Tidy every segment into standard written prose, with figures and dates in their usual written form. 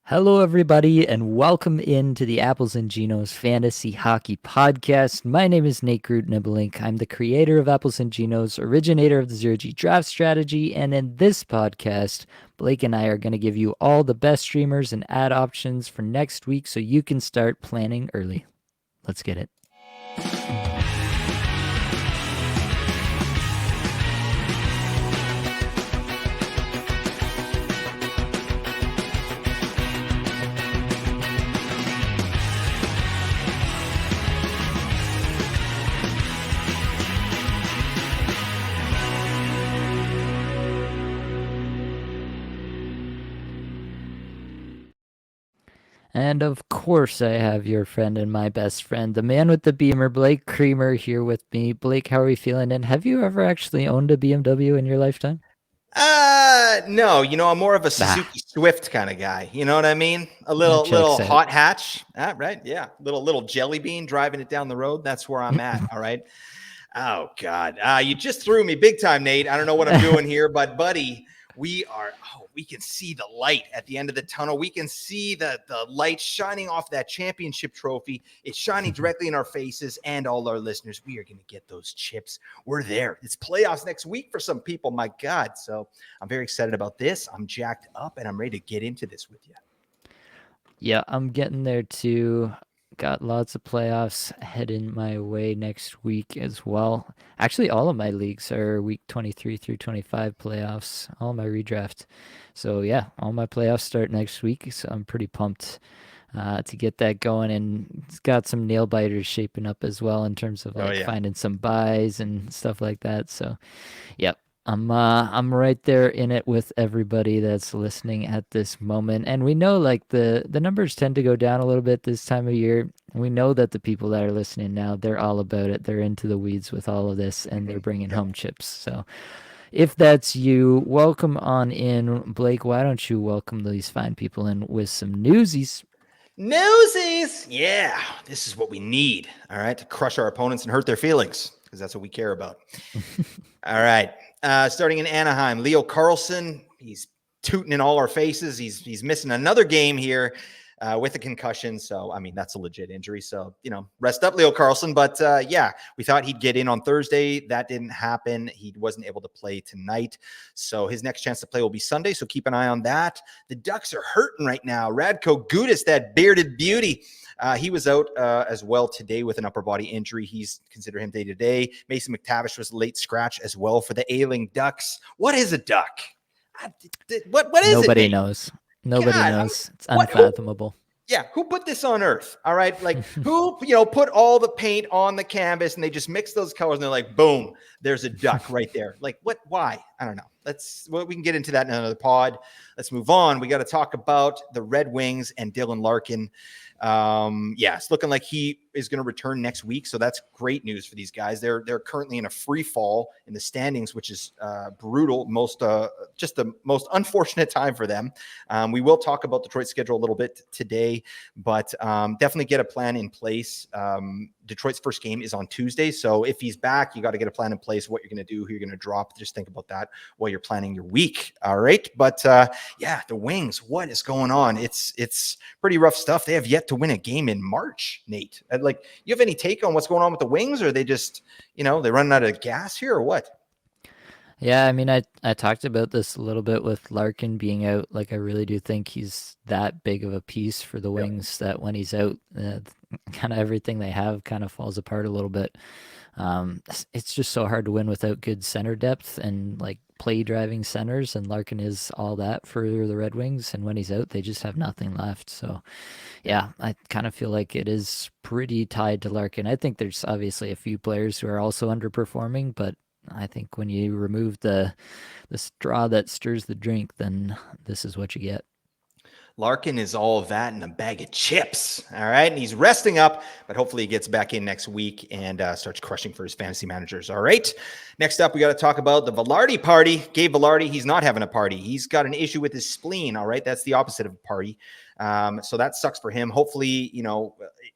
Hello, everybody, and welcome into the Apples and Genos Fantasy Hockey Podcast. My name is Nate Groot Nibelink. I'm the creator of Apples and Genos, originator of the Zero G Draft Strategy, and in this podcast, Blake and I are going to give you all the best streamers and ad options for next week so you can start planning early. Let's get it. And of course, I have your friend and my best friend, the man with the Beamer, Blake Creamer, here with me. Blake, how are we feeling? And have you ever actually owned a BMW in your lifetime? No, I'm more of a Ah, Suzuki Swift kind of guy. You know what I mean? A that little checks out. hot hatch. Right. Yeah. Little jelly bean driving it down the road. That's where I'm at. All right. Oh God. You just threw me big time, Nate. I don't know what I'm doing here, but buddy, we can see the light at the end of the tunnel. We can see the light shining off that championship trophy. It's shining directly in our faces and all our listeners. We are going to get those chips. We're there. It's playoffs next week for some people. My God. So I'm very excited about this. I'm jacked up and I'm ready to get into this with you. Yeah, I'm getting there too. Got lots of playoffs heading my way next week as well. Actually, all of my leagues are week 23 through 25 playoffs, all my redraft. So, yeah, all my playoffs start next week. So, I'm pretty pumped to get that going. And it's got some nail biters shaping up as well in terms of Oh, like yeah. finding some buys and stuff like that. So, yep. I'm right there in it with everybody that's listening at this moment. And we know like the numbers tend to go down a little bit this time of year. We know that the people that are listening now, they're all about it. They're into the weeds with all of this and they're bringing Yep. home chips. So if that's you, welcome on in. Blake, why don't you welcome these fine people in with some newsies? Newsies. Yeah. This is what we need. All right. To crush our opponents and hurt their feelings because that's what we care about. All right. Starting in Anaheim, Leo Carlson. He's tooting in all our faces. He's missing another game here with a concussion. So, I mean, that's a legit injury. So, rest up, Leo Carlson. But yeah, we thought he'd get in on Thursday. That didn't happen. He wasn't able to play tonight. So his next chance to play will be Sunday. So keep an eye on that. The Ducks are hurting right now. Radko Gudas, that bearded beauty. He was out as well today with an upper body injury. He's considered him day to day. Mason McTavish was late scratch as well for the ailing Ducks. What is a duck? What is it, Nobody Nate? knows. Nobody God, knows. It's what? Who? unfathomable. Yeah, who put this on Earth? All right, like who put all the paint on the canvas and they just mix those colors and they're like, boom, there's a duck right there. Like what? Why? I don't know. We can get into that in another pod. Let's move on. We got to talk about the Red Wings and Dylan Larkin. Yeah, it's looking like he is going to return next week, so that's great news for these guys. They're currently in a free fall in the standings, which is brutal. Just the most unfortunate time for them. We will talk about Detroit's schedule a little bit today, but definitely get a plan in place. Detroit's first game is on Tuesday, so if he's back, you got to get a plan in place. What you're going to do, who you're going to drop. Just think about that while you're planning your week. All right, but yeah, the Wings. What is going on? It's pretty rough stuff. They have yet to win a game in March, Nate. Like, you have any take on what's going on with the Wings? Or are they just, they running out of gas here or what? Yeah, I mean, I talked about this a little bit with Larkin being out. Like, I really do think he's that big of a piece for the Yep. Wings that when he's out, kind of everything they have kind of falls apart a little bit. It's just so hard to win without good center depth and like play driving centers. And Larkin is all that for the Red Wings. And when he's out, they just have nothing left. So, yeah, I kind of feel like it is pretty tied to Larkin. I think there's obviously a few players who are also underperforming, but I think when you remove the straw that stirs the drink, then this is what you get. Larkin is all of that in a bag of chips. All right. And he's resting up, but hopefully he gets back in next week and starts crushing for his fantasy managers. All right. Next up, we got to talk about the Velarde party. Gabe Velarde, he's not having a party. He's got an issue with his spleen. All right. That's the opposite of a party. So that sucks for him. Hopefully,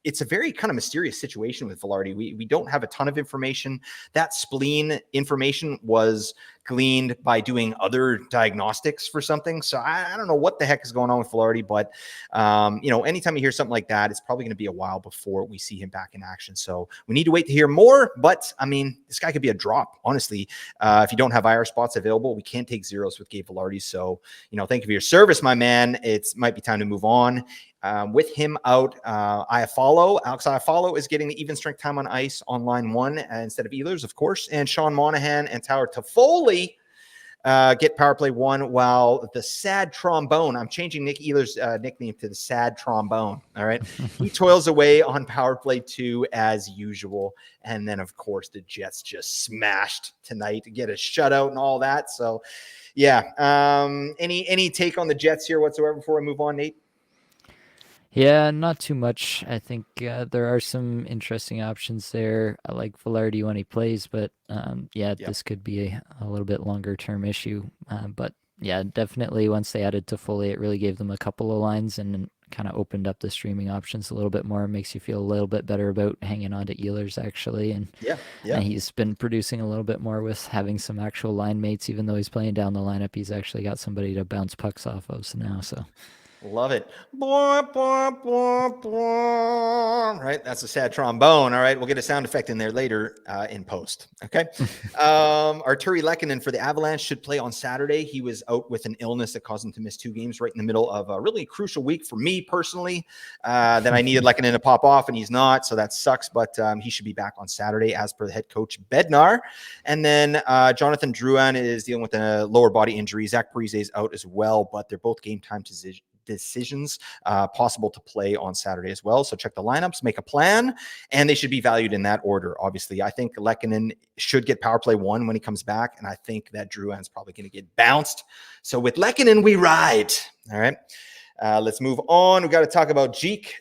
it's a very kind of mysterious situation with Velarde. We don't have a ton of information. That spleen information was gleaned by doing other diagnostics for something. So I don't know what the heck is going on with Velarde, but anytime you hear something like that, it's probably going to be a while before we see him back in action. So we need to wait to hear more. But I mean, this guy could be a drop, honestly. If you don't have IR spots available, we can't take zeros with Gabe Velarde. So thank you for your service, my man. It might be time to move on. With him out, Alex Iafallo is getting the even strength time on ice on line one instead of Ehlers, of course. And Sean Monahan and Tyler Toffoli get power play one, while the sad trombone, I'm changing Nick Ehlers' nickname to the sad trombone. All right. He toils away on power play two as usual. And then, of course, the Jets just smashed tonight to get a shutout and all that. So, yeah. Any take on the Jets here whatsoever before I move on, Nate? Yeah, not too much. I think there are some interesting options there. I like Velarde when he plays, but yeah, Yeah. this could be a little bit longer term issue. But yeah, definitely once they added Toffoli, it really gave them a couple of lines and kind of opened up the streaming options a little bit more. It makes you feel a little bit better about hanging on to Ehlers actually, Yeah. and Yeah. he's been producing a little bit more with having some actual line mates. Even though he's playing down the lineup, he's actually got somebody to bounce pucks off of. So now, so. Love it. Right. That's a sad trombone. All right. We'll get a sound effect in there later in post. Okay. Arturi Lehkonen for the Avalanche should play on Saturday. He was out with an illness that caused him to miss 2 games right in the middle of a really crucial week for me personally. That I needed Lehkonen to pop off, and he's not. So that sucks. But he should be back on Saturday as per the head coach Bednar. And then Jonathan Drouin is dealing with a lower body injury. Zach Parise is out as well, but they're both game time decisions possible to play on Saturday as well. So check the lineups, make a plan, and they should be valued in that order. Obviously, I think Lehkonen should get power play one when he comes back, and I think that Drouin's probably going to get bounced. So with Lehkonen, we ride. All right. Let's move on. We got to talk about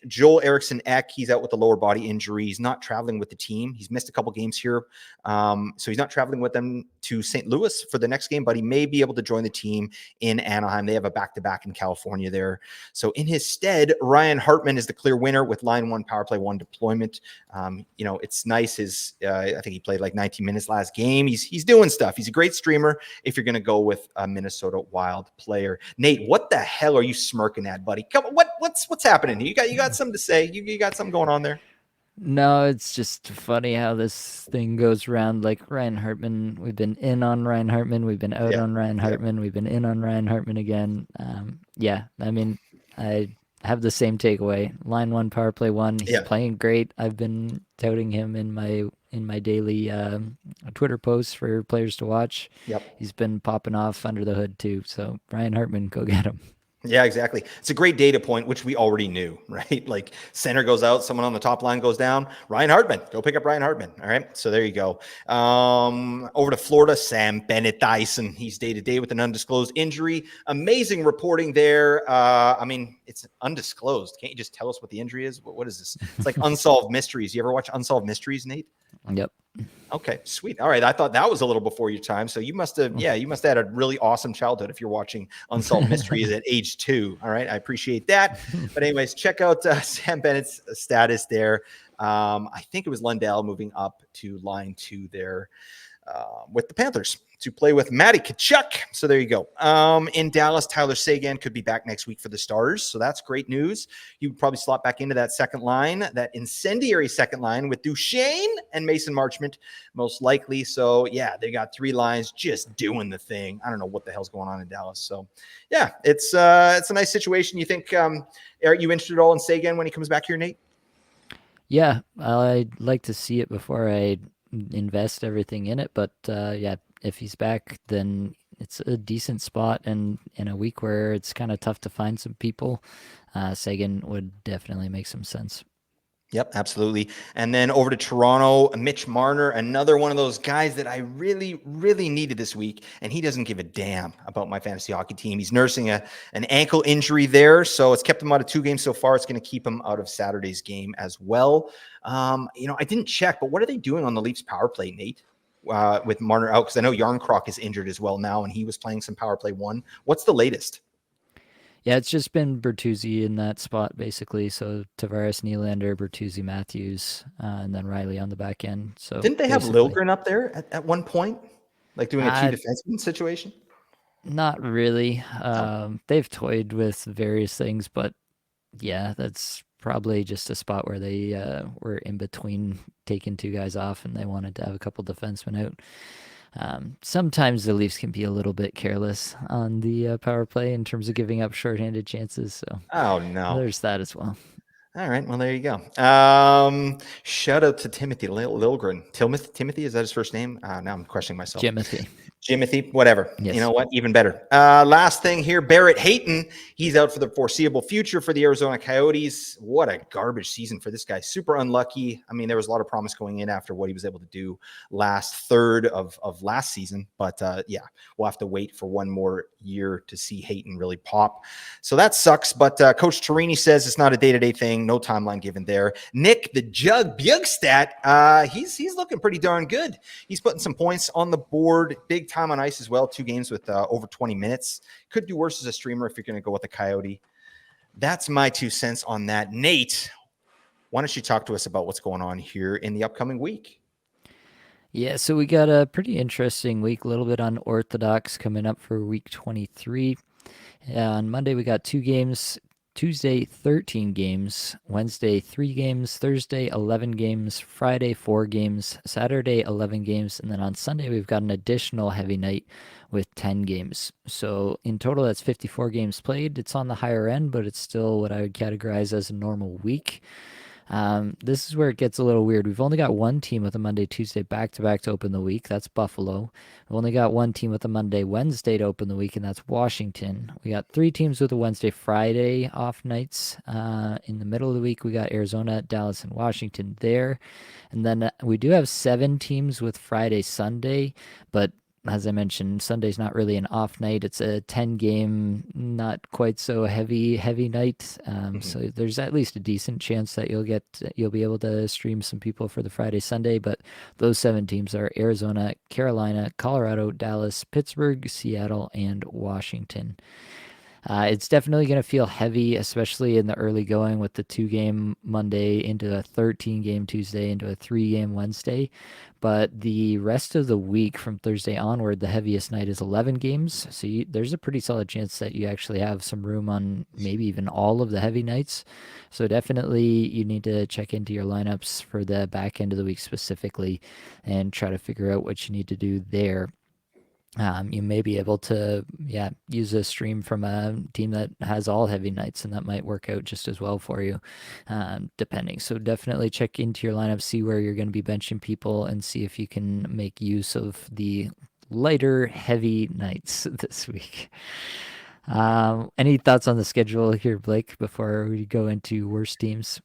Joel Eriksson Ek. He's out with a lower body injury. He's not traveling with the team. He's missed a couple games here. So he's not traveling with them to St. Louis for the next game, but he may be able to join the team in Anaheim. They have a back-to-back in California there. So in his stead, Ryan Hartman is the clear winner with line one power play one deployment. It's nice. I think he played like 19 minutes last game. He's doing stuff. He's a great streamer if you're going to go with a Minnesota Wild player. Nate, what the hell are you smirking at, buddy? Come on, what's happening? You got something to say? You got something going on there? No, it's just funny how this thing goes around. Like Ryan Hartman, we've been in on Ryan Hartman, we've been out Yeah. on Ryan Yeah. Hartman, we've been in on Ryan Hartman again. Yeah, I mean, I have the same takeaway. Line one, power play one. He's Yeah. playing great. I've been touting him in my daily Twitter posts for players to watch. Yep. He's been popping off under the hood too. So Ryan Hartman, go get him. Yeah, exactly. It's a great data point, which we already knew, right? Like center goes out, someone on the top line goes down. Ryan Hartman, go pick up Ryan Hartman. All right. So there you go. Over to Florida, Sam Bennett Dyson. He's day to day with an undisclosed injury. Amazing reporting there. It's undisclosed. Can't you just tell us what the injury is? What is this? It's like Unsolved Mysteries. You ever watch Unsolved Mysteries, Nate? Yep. Okay, sweet. All right. I thought that was a little before your time. So you must have had a really awesome childhood if you're watching Unsolved Mysteries at age 2. All right. I appreciate that. But anyways, check out Sam Bennett's status there. I think it was Lundell moving up to line 2 there with the Panthers to play with Matty Tkachuk. So there you go. In Dallas, Tyler Seguin could be back next week for the Stars. So that's great news. You would probably slot back into that second line, that incendiary second line with Duchesne and Mason Marchment, most likely. So yeah, they got 3 lines just doing the thing. I don't know what the hell's going on in Dallas. So yeah, it's a nice situation. You think, are you interested at all in Seguin when he comes back here, Nate? Yeah, I'd like to see it before I invest everything in it. But yeah, if he's back, then it's a decent spot. And in a week where it's kind of tough to find some people, Sagan would definitely make some sense. Yep, absolutely. And then over to Toronto, Mitch Marner, another one of those guys that I really, really needed this week. And he doesn't give a damn about my fantasy hockey team. He's nursing an ankle injury there. So it's kept him out of 2 games so far. It's going to keep him out of Saturday's game as well. I didn't check, but what are they doing on the Leafs power play, Nate? With Marner out? Because I know Yarncroc is injured as well now, and he was playing some power play 1. What's the latest? Yeah, it's just been Bertuzzi in that spot, basically. So Tavares, Nylander, Bertuzzi, Matthews, and then Riley on the back end. So Didn't they have basically, Liljegren up there at one point? Like doing a two Uh, defenseman situation? Not really. No. They've toyed with various things, but yeah, that's probably just a spot where they were in between taking two guys off and they wanted to have a couple defensemen out. Sometimes the Leafs can be a little bit careless on the power play in terms of giving up shorthanded chances, so Oh no. there's that as well. All right. Well, there you go. Shout out to Timothy Lilgren. Timothy, is that his first name? Now I'm questioning myself. Jimothy. Jimothy, whatever. You Yes. know what? Even better. Last thing here, Barrett Hayton. He's out for the foreseeable future for the Arizona Coyotes. What a garbage season for this guy. Super unlucky. I mean, there was a lot of promise going in after what he was able to do last third of last season. But yeah, we'll have to wait for one more year to see Hayton really pop. So that sucks. But Coach Torini says it's not a day-to-day thing. No timeline given there. Nick, the Jug Bjugstad, he's looking pretty darn good. He's putting some points on the board. Big time on ice as well. 2 games with over 20 minutes. Could do worse as a streamer if you're going to go with a Coyote. That's my 2 cents on that. Nate, why don't you talk to us about what's going on here in the upcoming week? Yeah, so we got a pretty interesting week, a little bit unorthodox coming up for week 23. On Monday, we got 2 games. Tuesday, 13 games. Wednesday, 3 games. Thursday, 11 games. Friday, 4 games. Saturday, 11 games. And then on Sunday, we've got an additional heavy night with 10 games. So in total, that's 54 games played. It's on the higher end, but it's still what I would categorize as a normal week. This is where it gets a little weird. We've only got one team with a Monday, Tuesday back to back to open the week. That's Buffalo. We've only got one team with a Monday, Wednesday to open the week, and that's Washington. We got 3 teams with a Wednesday, Friday off nights. In the middle of the week, we got Arizona, Dallas, and Washington there. And then we do have 7 teams with Friday, Sunday, but as I mentioned, Sunday's not really an off night. It's a 10 game, not quite so heavy night. Mm-hmm. So there's at least a decent chance that you'll be able to stream some people for the Friday, Sunday. But those 7 teams are Arizona, Carolina, Colorado, Dallas, Pittsburgh, Seattle, and Washington. It's definitely going to feel heavy, especially in the early going with the 2 game Monday into a 13 game Tuesday into a 3 game Wednesday. But the rest of the week from Thursday onward, the heaviest night is 11 games. So there's a pretty solid chance that you actually have some room on maybe even all of the heavy nights. So definitely you need to check into your lineups for the back end of the week specifically and try to figure out what you need to do there. You may be able to, yeah, use a stream from a team that has all heavy nights, and that might work out just as well for you, depending. So definitely check into your lineup, see where you're going to be benching people, and see if you can make use of the lighter, heavy nights this week. Any thoughts on the schedule here, Blake, before we go into worst teams?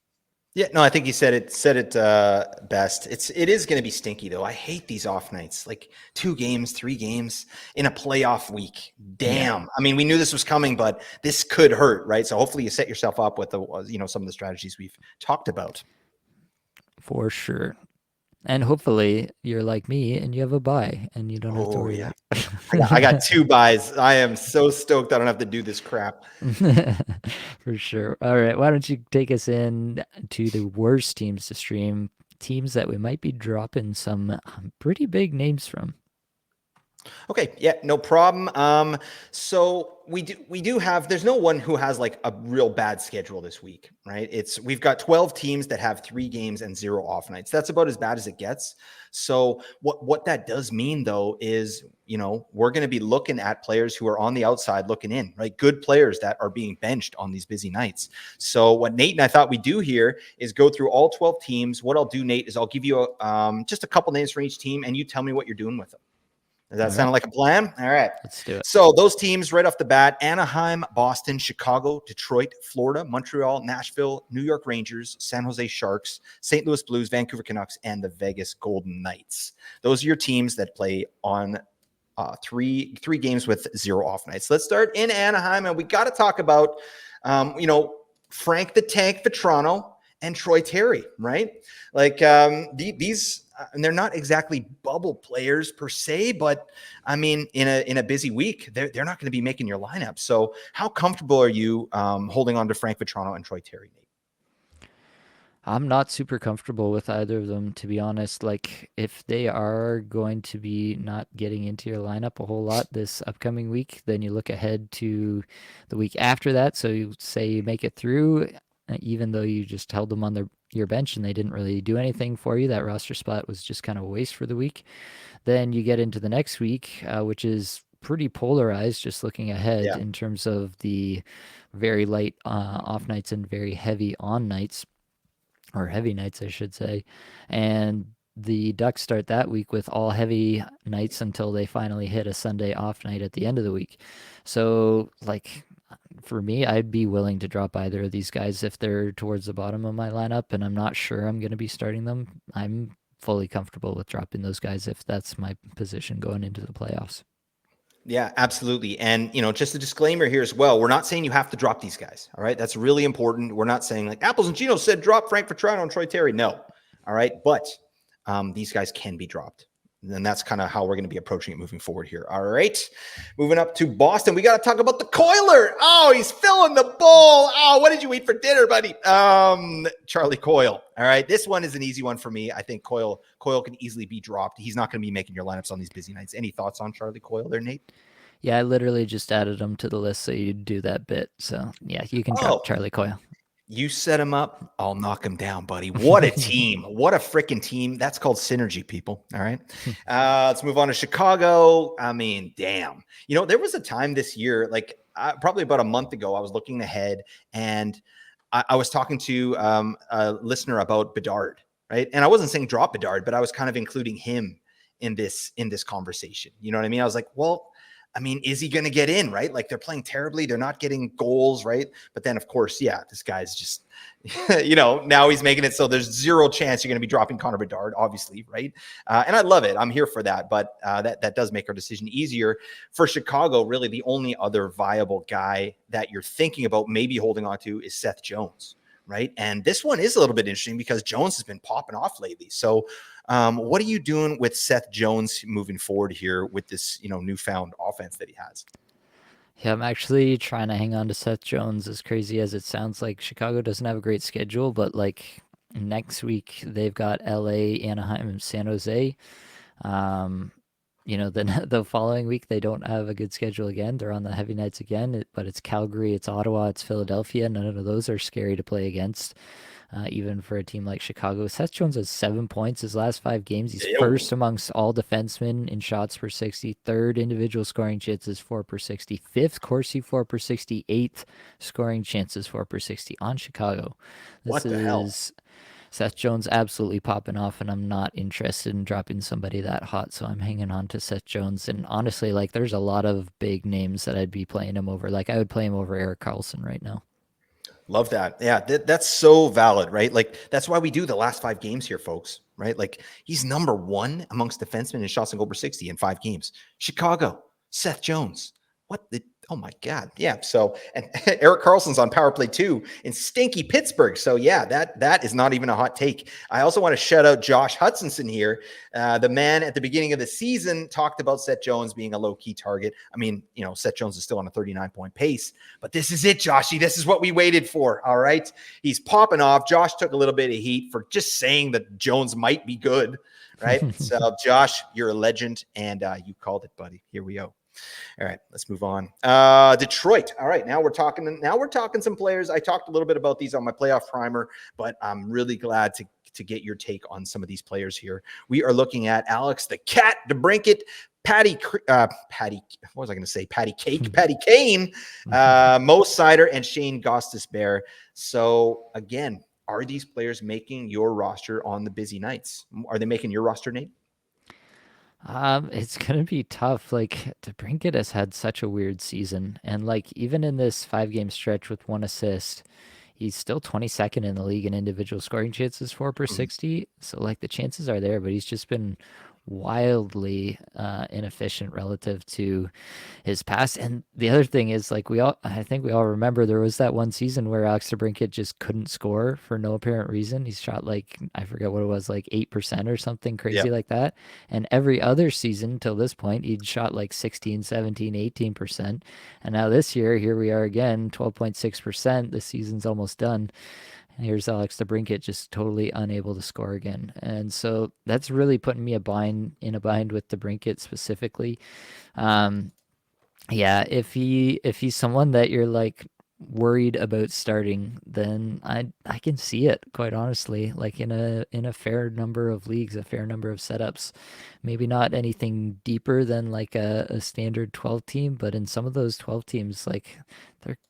Yeah, no, I think you said it best. It is going to be stinky though. I hate these off nights, like 2 games, 3 games in a playoff week. Yeah, Damn. I mean, we knew this was coming, but this could hurt, right? So hopefully you set yourself up with the some of the strategies we've talked about. for sure. And hopefully you're like me and you have a buy and you don't have to Oh worry yeah, about I got it. 2 buys. I am so stoked. I don't have to do this crap. For sure. All right. Why don't you take us in to the worst teams to stream? Teams that we might be dropping some pretty big names from. Okay, yeah, no problem. So we do have. There's no one who has like a real bad schedule this week, right? We've got 12 teams that have 3 games and 0 off nights. That's about as bad as it gets. So what that does mean though is we're going to be looking at players who are on the outside looking in, right? Good players that are being benched on these busy nights. So what Nate and I thought we'd do here is go through all 12 teams. What I'll do, Nate, is I'll give you just a couple names for each team, and you tell me what you're doing with them. Does that All sound right. like a plan? All right. Let's do it. So those teams right off the bat: Anaheim, Boston, Chicago, Detroit, Florida, Montreal, Nashville, New York Rangers, San Jose Sharks, St. Louis Blues, Vancouver Canucks, and the Vegas Golden Knights. Those are your teams that play on three games with 0 off nights. Let's start in Anaheim, and we got to talk about, Frank the Tank Vetrano and Troy Terry, right? Like these. And they're not exactly bubble players per se, but I mean, in a busy week, they're not going to be making your lineup. So, how comfortable are you holding on to Frank Vetrano and Troy Terry, Nate? I'm not super comfortable with either of them, to be honest. Like, if they are going to be not getting into your lineup a whole lot this upcoming week, then you look ahead to the week after that. So you say you make it through, even though you just held them on your bench and they didn't really do anything for you. That roster spot was just kind of a waste for the week. Then you get into the next week, which is pretty polarized, just looking ahead Yeah. in terms of the very light off nights and very heavy on nights, or heavy nights, I should say. And the Ducks start that week with all heavy nights until they finally hit a Sunday off night at the end of the week. So, like, for me, I'd be willing to drop either of these guys if they're towards the bottom of my lineup and I'm not sure I'm going to be starting them. I'm fully comfortable with dropping those guys if that's my position going into the playoffs. Yeah, absolutely. And, just a disclaimer here as well. We're not saying you have to drop these guys. All right. That's really important. We're not saying like Apples and Gino said drop Frank Vetrano and Troy Terry. No. All right. But these guys can be dropped. And that's kind of how we're going to be approaching it moving forward here. All right. Moving up to Boston. We got to talk about the Coiler. Oh, he's filling the bowl. Oh, what did you eat for dinner, buddy? Charlie Coyle. All right. This one is an easy one for me. I think Coyle can easily be dropped. He's not going to be making your lineups on these busy nights. Any thoughts on Charlie Coyle there, Nate? Yeah, I literally just added them to the list so you'd do that bit. So, yeah, you can drop Oh, Charlie Coyle. you set him up, I'll knock him down, buddy. What a team. What a freaking team. That's called synergy, people. All right. Let's move on to Chicago. I mean, damn. There was a time this year, like probably about a month ago, I was looking ahead and I was talking to a listener about Bedard, right? And I wasn't saying drop Bedard, but I was kind of including him in this conversation. You know what I mean? I was like, well, I mean, is he going to get in, right? Like they're playing terribly. They're not getting goals, right? But then, of course, yeah, this guy's just, now he's making it so there's zero chance you're going to be dropping Connor Bedard, obviously, right? And I love it. I'm here for that. But that does make our decision easier. For Chicago, really the only other viable guy that you're thinking about maybe holding on to is Seth Jones, right? And this one is a little bit interesting because Jones has been popping off lately. So what are you doing with Seth Jones moving forward here with this, newfound offense that he has? Yeah, I'm actually trying to hang on to Seth Jones, as crazy as it sounds. Like, Chicago doesn't have a great schedule, but like next week they've got LA, Anaheim, and San Jose. Um, then the following week they don't have a good schedule again. They're on the heavy nights again, but it's Calgary, it's Ottawa, it's Philadelphia. None of those are scary to play against, even for a team like Chicago. Seth Jones has 7 points his last 5 games. He's Ew. first amongst all defensemen in shots per 60, third individual scoring chances 4 per 60, fifth Corsi 4 per 60, eighth scoring chances 4 per 60 on Chicago. This What the hell? is Seth Jones absolutely popping off, and I'm not interested in dropping somebody that hot, so I'm hanging on to Seth Jones. And honestly, like, there's a lot of big names that I'd be playing him over. Like, I would play him over Eric Carlson right now. Love that. Yeah, that's so valid, right? Like that's why we do the last 5 games here, folks, right? Like he's number one amongst defensemen in shots and goal per 60 in 5 games. Chicago, Seth Jones. What the oh my God. Yeah. So and Eric Carlson's on power play too in stinky Pittsburgh. So yeah, that is not even a hot take. I also want to shout out Josh Hutchinson here. The man at the beginning of the season talked about Seth Jones being a low-key target. I mean, Seth Jones is still on a 39-point pace, but this is it, Joshy. This is what we waited for. All right. He's popping off. Josh took a little bit of heat for just saying that Jones might be good. Right. So, Josh, you're a legend, and you called it, buddy. Here we go. All right, let's move on. Detroit. All right, now we're talking. Now we're talking some players. I talked a little bit about these on my playoff primer, but I'm really glad to get your take on some of these players here. We are looking at Alex the Cat DeBrincat, Patty. What was I going to say? Patty Cake, Patty Kane, Mo Sider, and Shane Gostis-Bear. So again, are these players making your roster on the busy nights? Are they making your roster, Nate? It's gonna be tough. Like, DeBrincat has had such a weird season, and like even in this 5 game stretch with 1 assist, he's still 22nd in the league in individual scoring chances 4 per 60. So like the chances are there, but he's just been wildly inefficient relative to his past. And the other thing is, like, I think we all remember there was that one season where Alex DeBrincat just couldn't score for no apparent reason. He's shot like, I forget what it was, like 8% or something Yeah. crazy like that. And every other season till this point, he'd shot like 16, 17, 18%. And now this year, here we are again, 12.6%. The season's almost done. Here's Alex DeBrincat just totally unable to score again. And so that's really putting me in a bind with DeBrincat specifically. Um, yeah, if he's someone that you're like worried about starting, then I can see it quite honestly, like in a fair number of leagues, a fair number of setups. Maybe not anything deeper than like a standard 12 team, but in some of those 12 teams, like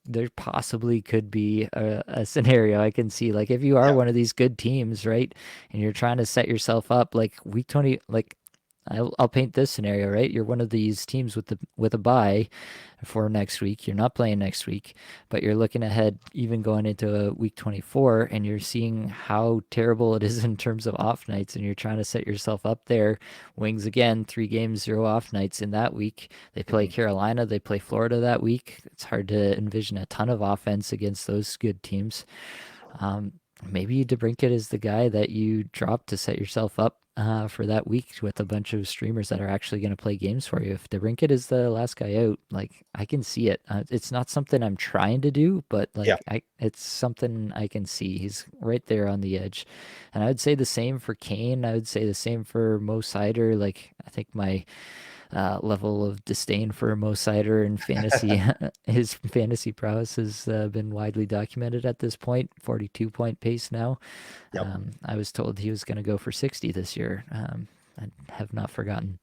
there possibly could be a scenario I can see. Like if you are Yeah. one of these good teams, right, and you're trying to set yourself up like week 20, like I'll paint this scenario, right? You're one of these teams with a bye for next week. You're not playing next week, but you're looking ahead, even going into a week 24, and you're seeing how terrible it is in terms of off nights, and you're trying to set yourself up there. Wings again, 3 games, 0 off nights in that week. They play Mhm. Carolina, they play Florida that week. It's hard to envision a ton of offense against those good teams. Um, Maybe DeBrincat is the guy that you drop to set yourself up for that week with a bunch of streamers that are actually going to play games for you. If DeBrincat is the last guy out, like I can see it. It's not something I'm trying to do, but Yeah. it's something I can see. He's right there on the edge, and I would say the same for Kane. I would say the same for Mo Sider. Like I think my level of disdain for Mo Sider and fantasy. His fantasy prowess has been widely documented at this point. 42-point pace now. Yep. I was told he was going to go for 60 this year. I have not forgotten.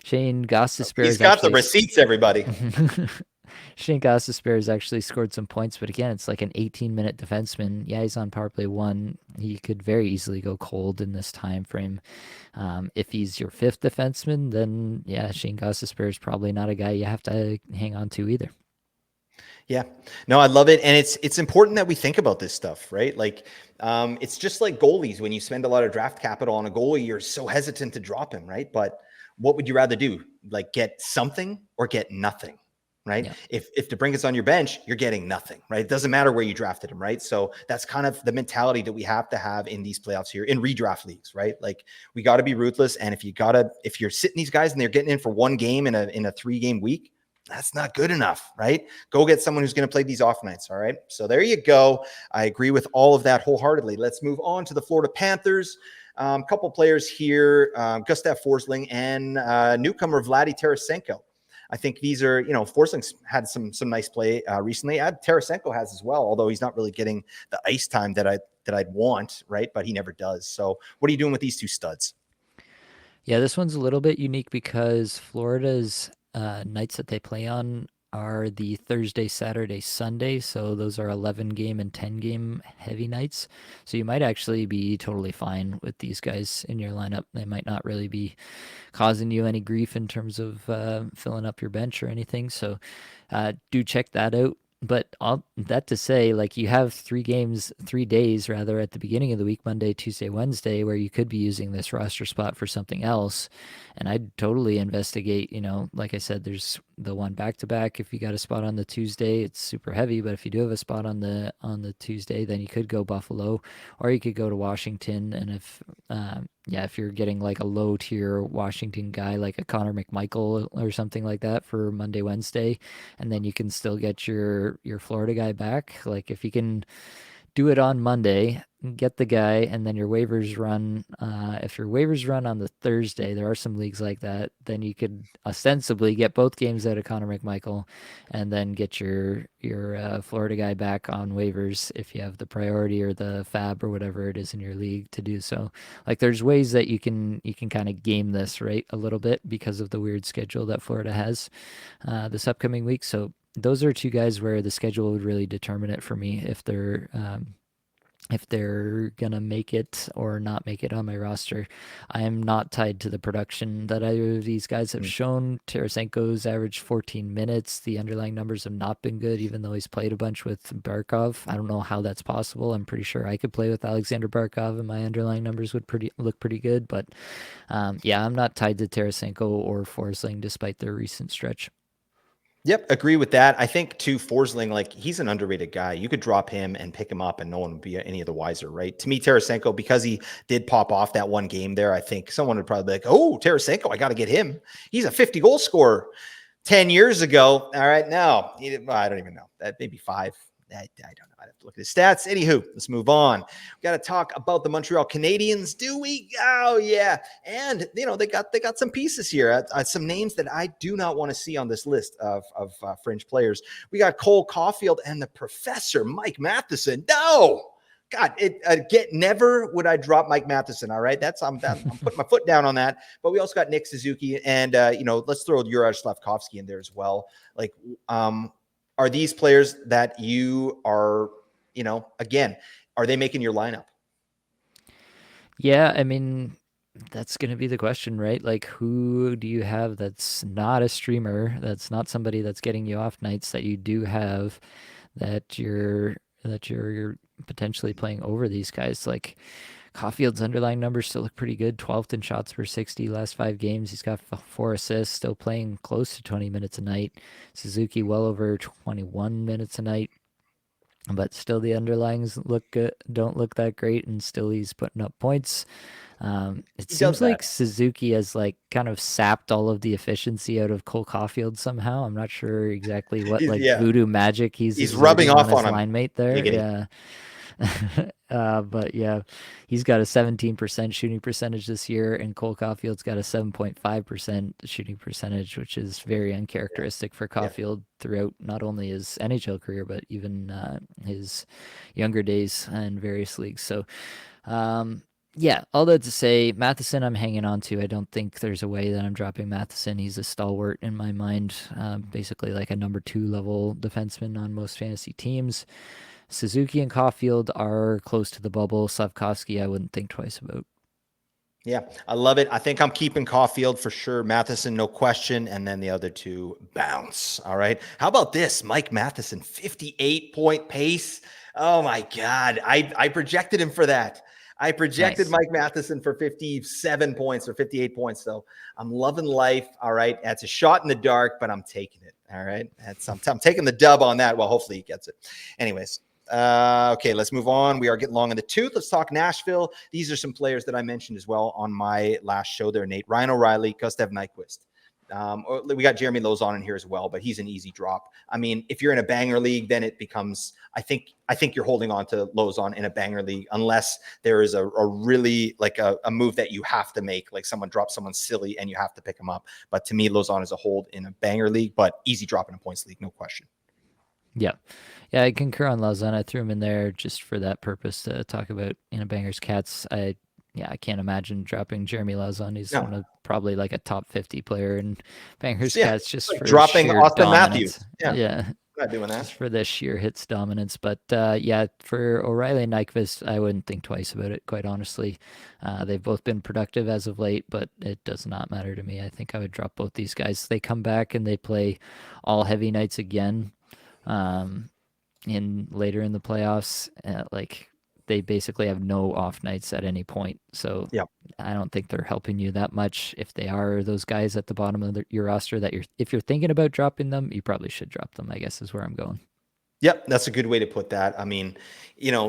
Shane Goss He's is got the actually receipts, everybody. Shane Goss has actually scored some points, but again, it's like an 18-minute defenseman. Yeah, he's on power play one. He could very easily go cold in this time frame. If he's your fifth defenseman, then yeah, Shane Goss is probably not a guy you have to hang on to either. Yeah. No, I love it. And it's important that we think about this stuff, right? Like it's just like goalies. When you spend a lot of draft capital on a goalie, you're so hesitant to drop him, right? But what would you rather do? Like get something or get nothing? Right. Yeah. If DeBrincat's on your bench, you're getting nothing, right? It doesn't matter where you drafted him, right? So that's kind of the mentality that we have to have in these playoffs here in redraft leagues, right? Like we got to be ruthless. And if you're sitting these guys and they're getting in for one game in a 3-game week, that's not good enough, right? Go get someone who's going to play these off nights. All right. So there you go. I agree with all of that wholeheartedly. Let's move on to the Florida Panthers. Couple players here, Gustav Forsling and newcomer Vladdy Tarasenko. I think these are, Forsling's had some nice play recently. Tarasenko has as well, although he's not really getting the ice time that I'd want, right? But he never does. So what are you doing with these two studs? Yeah, this one's a little bit unique because Florida's nights that they play on are the Thursday, Saturday, Sunday. So those are 11 game and 10 game heavy nights. So you might actually be totally fine with these guys in your lineup. They might not really be causing you any grief in terms of filling up your bench or anything. So do check that out. But all that to say, like you have 3 days rather at the beginning of the week, Monday, Tuesday, Wednesday, where you could be using this roster spot for something else. And I'd totally investigate, like I said, there's the one back to back. If you got a spot on the Tuesday, it's super heavy. But if you do have a spot on the Tuesday, then you could go Buffalo, or you could go to Washington. And if you're getting like a low tier Washington guy like a Connor McMichael or something like that for Monday, Wednesday, and then you can still get your Florida guy back. Like if you can do it on Monday, get the guy, and then your waivers run. If your waivers run on the Thursday, there are some leagues like that. Then you could ostensibly get both games out of Connor McMichael, and then get your Florida guy back on waivers if you have the priority or the fab or whatever it is in your league to do so. Like there's ways that you can kind of game this right a little bit because of the weird schedule that Florida has this upcoming week. So those are two guys where the schedule would really determine it for me if they're gonna make it or not make it on my roster. I am not tied to the production that either of these guys have shown. Tarasenko's averaged 14 minutes. The underlying numbers have not been good, even though he's played a bunch with Barkov. I don't know how that's possible. I'm pretty sure I could play with Alexander Barkov and my underlying numbers would look pretty good. But yeah, I'm not tied to Tarasenko or Forsling despite their recent stretch. Yep, agree with that. I think too, Forsling, like he's an underrated guy. You could drop him and pick him up, and no one would be any of the wiser, right? To me, Tarasenko, because he did pop off that one game there, I think someone would probably be like, "Oh, Tarasenko, I got to get him. He's a 50-goal scorer 10 years ago." All right, now I don't even know that maybe 5. I don't know. I have to look at his stats. Anywho, let's move on. We got to talk about the Montreal Canadiens. Do we? Oh yeah, and they got some pieces here. Some names that I do not want to see on this list of fringe players. We got Cole Caulfield and the Professor Mike Matheson. No. God, never would I drop Mike Matheson. All right, I'm putting my foot down on that. But we also got Nick Suzuki, and let's throw Juraj Slavkovsky in there as well. Like, are these players that you are, again, are they making your lineup? Yeah, I mean, that's going to be the question, right? Like, who do you have that's not a streamer, that's not somebody that's getting you off nights that you do have that you're potentially playing over these guys? Like, Caulfield's underlying numbers still look pretty good. 12th in shots per 60 last 5 games. He's got 4 assists, still playing close to 20 minutes a night. Suzuki well over 21 minutes a night. But still, the underlings look good, don't look that great, and still he's putting up points. It He does seems that. like Suzuki has like kind of sapped all of the efficiency out of Cole Caulfield somehow. I'm not sure exactly what like Yeah, voodoo magic he's he's rubbing exerting on off his on him. line mate there. Giggity. Yeah. But yeah, he's got a 17% shooting percentage this year, and Cole Caulfield's got a 7.5% shooting percentage, which is very uncharacteristic for Yeah. Caulfield throughout not only his NHL career, but even his younger days in various leagues. So, um, yeah, all that to say, Matheson I'm hanging on to. I don't think there's a way that I'm dropping Matheson. He's a stalwart in my mind, basically like a number 2 level defenseman on most fantasy teams. Suzuki and Caulfield are close to the bubble. Slavkovsky, I wouldn't think twice about. Yeah, I love it. I think I'm keeping Caulfield for sure. Matheson, no question. And then the other two bounce. All right. How about this? Mike Matheson, 58-point pace. Oh my God. I projected him for that. I projected Nice. Mike Matheson for 57 points or 58 points. So I'm loving life. All right. That's a shot in the dark, but I'm taking it. All right. I'm taking the dub on that. Well, hopefully he gets it. Anyways, okay, let's move on. We are getting long in the tooth. Let's talk Nashville. These are some players that I mentioned as well on my last show there, Nate. Ryan O'Reilly, Gustav Nyquist. We got Jeremy Lauzon in here as well, but he's an easy drop. I mean, if you're in a banger league, then it becomes, I think you're holding on to Lauzon in a banger league, unless there is a really like a move that you have to make, like someone drops someone silly and you have to pick him up. But to me, Lauzon is a hold in a banger league, but easy drop in a points league, no question. Yeah. Yeah, I concur on Lauzon. I threw him in there just for that purpose to talk about, Bangers Cats. I can't imagine dropping Jeremy Lauzon. He's No. one of probably like a top 50 player in Bangers Yeah. Cats just Like for dropping sheer Austin Matthews. dominance. Yeah. Yeah. Not doing Just that. for the sheer hits dominance. But yeah, for O'Reilly and Nyquist, I wouldn't think twice about it, quite honestly. They've both been productive as of late, but it does not matter to me. I think I would drop both these guys. They come back and they play all heavy nights again. Um, in later in the playoffs. Like they basically have no off nights at any point. So Yeah. I don't think they're helping you that much. If they are those guys at the bottom of your roster that if you're thinking about dropping them, you probably should drop them, I guess is where I'm going. Yep, that's a good way to put that. I mean,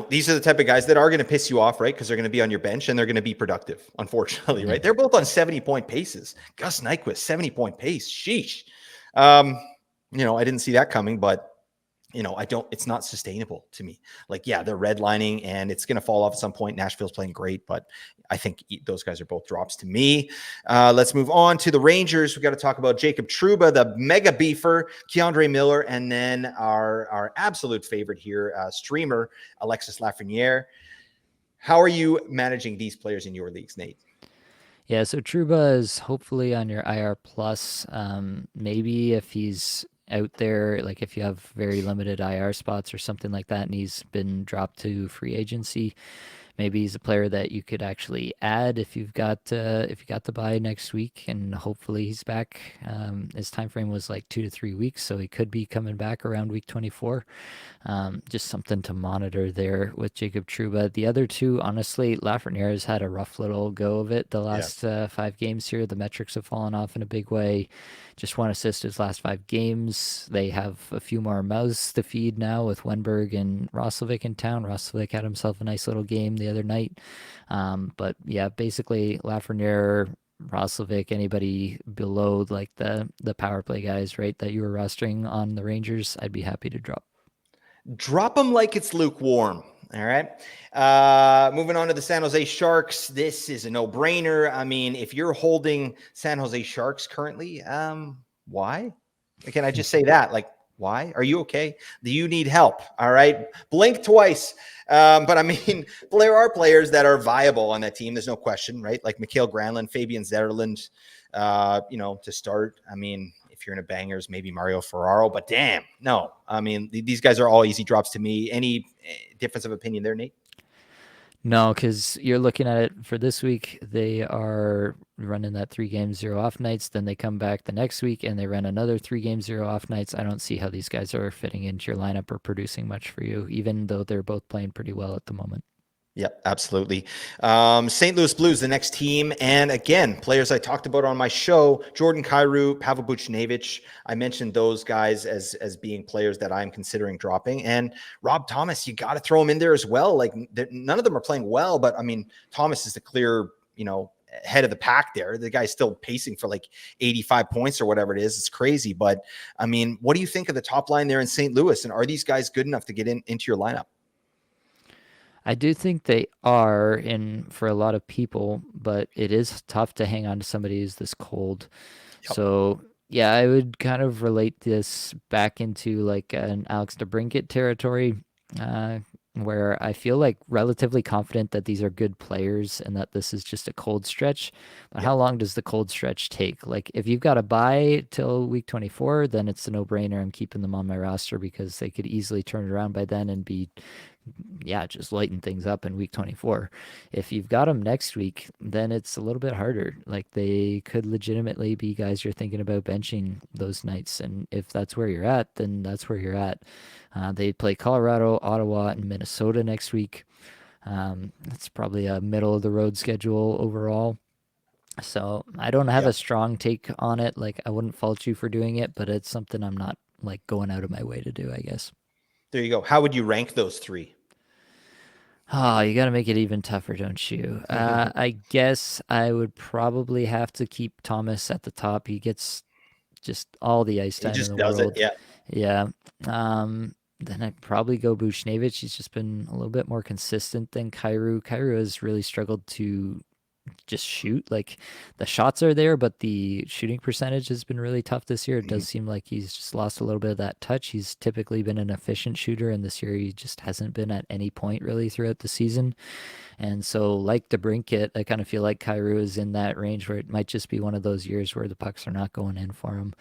these are the type of guys that are going to piss you off, right? Because they're going to be on your bench and they're going to be productive, unfortunately, Yeah. right? They're both on 70-point paces. Gus Nyquist, 70-point pace. Sheesh. I didn't see that coming, but it's not sustainable to me. Like, yeah, they're redlining and it's going to fall off at some point. Nashville's playing great, but I think those guys are both drops to me. Let's move on to the Rangers. We got to talk about Jacob Trouba, the mega beefer, Keandre Miller, and then our absolute favorite here, streamer, Alexis Lafreniere. How are you managing these players in your leagues, Nate? Yeah, so Truba is hopefully on your IR plus. Maybe if he's out there, like if you have very limited IR spots or something like that, and he's been dropped to free agency, maybe he's a player that you could actually add if you got the bye next week, and hopefully he's back. His time frame was like 2 to 3 weeks, so he could be coming back around week 24. Just something to monitor there with Jacob Trouba. The other two, honestly, Lafreniere has had a rough little go of it the Yeah. last 5 games here. The metrics have fallen off in a big way. Just 1 assist his last 5 games. They have a few more mouths to feed now with Wenberg and Roslovic in town. Roslovic had himself a nice little game the other night. But yeah, basically Lafreniere, Roslovic, anybody below like the power play guys, right, that you were rostering on the Rangers, I'd be happy to drop. Drop them like it's lukewarm. All right. Moving on to the San Jose Sharks. This is a no-brainer. I mean, if you're holding San Jose Sharks currently, why? Can I just say that? Like, why? Are you okay? Do you need help? All right. Blink twice. But I mean, there are players that are viable on that team. There's no question, right? Like Mikael Granlund, Fabian Zetterlund, to start. I mean, if you're in a bangers, maybe Mario Ferraro, but damn, no. I mean, these guys are all easy drops to me. Any difference of opinion there, Nate? No, because you're looking at it for this week. They are running that 3 game 0 off nights. Then they come back the next week and they run another 3 game 0 off nights. I don't see how these guys are fitting into your lineup or producing much for you, even though they're both playing pretty well at the moment. Yep, absolutely. St. Louis Blues, the next team. And again, players I talked about on my show, Jordan Kyrou, Pavel Buchnevich. I mentioned those guys as being players that I'm considering dropping. And Rob Thomas, you got to throw him in there as well. Like none of them are playing well, but I mean, Thomas is the clear, head of the pack there. The guy's still pacing for like 85 points or whatever it is. It's crazy. But I mean, what do you think of the top line there in St. Louis? And are these guys good enough to get into your lineup? I do think they are in for a lot of people, but it is tough to hang on to somebody who's this cold. Yep. So yeah, I would kind of relate this back into like an Alex DeBrincat territory, uh, where I feel like relatively confident that these are good players and that this is just a cold stretch. But Yep. how long does the cold stretch take? Like if you've got a bye till week 24, then it's a no-brainer. I'm keeping them on my roster because they could easily turn it around by then and be, yeah, just lighten things up in week 24. If you've got them next week, then it's a little bit harder. Like they could legitimately be guys you're thinking about benching those nights. And if that's where you're at, then that's where you're at. They play Colorado, Ottawa, and Minnesota next week. That's probably a middle of the road schedule overall. So I don't have a Yep. strong take on it. Like I wouldn't fault you for doing it, but it's something I'm not like going out of my way to do, I guess. There you go. How would you rank those three? Oh, you got to make it even tougher, don't you? I guess I would probably have to keep Thomas at the top. He gets just all the ice He time in just the does it. world. Yeah. Yeah. Then I'd probably go Buchnevich. He's just been a little bit more consistent than Kyrou. Kyrou has really struggled to just shoot. Like the shots are there, but the shooting percentage has been really tough this year. It Mhm. does seem like he's just lost a little bit of that touch. He's typically been an efficient shooter, and this year he just hasn't been at any point really throughout the season. And so, like DeBrincat, I kind of feel like Kyrou is in that range where it might just be one of those years where the pucks are not going in for him.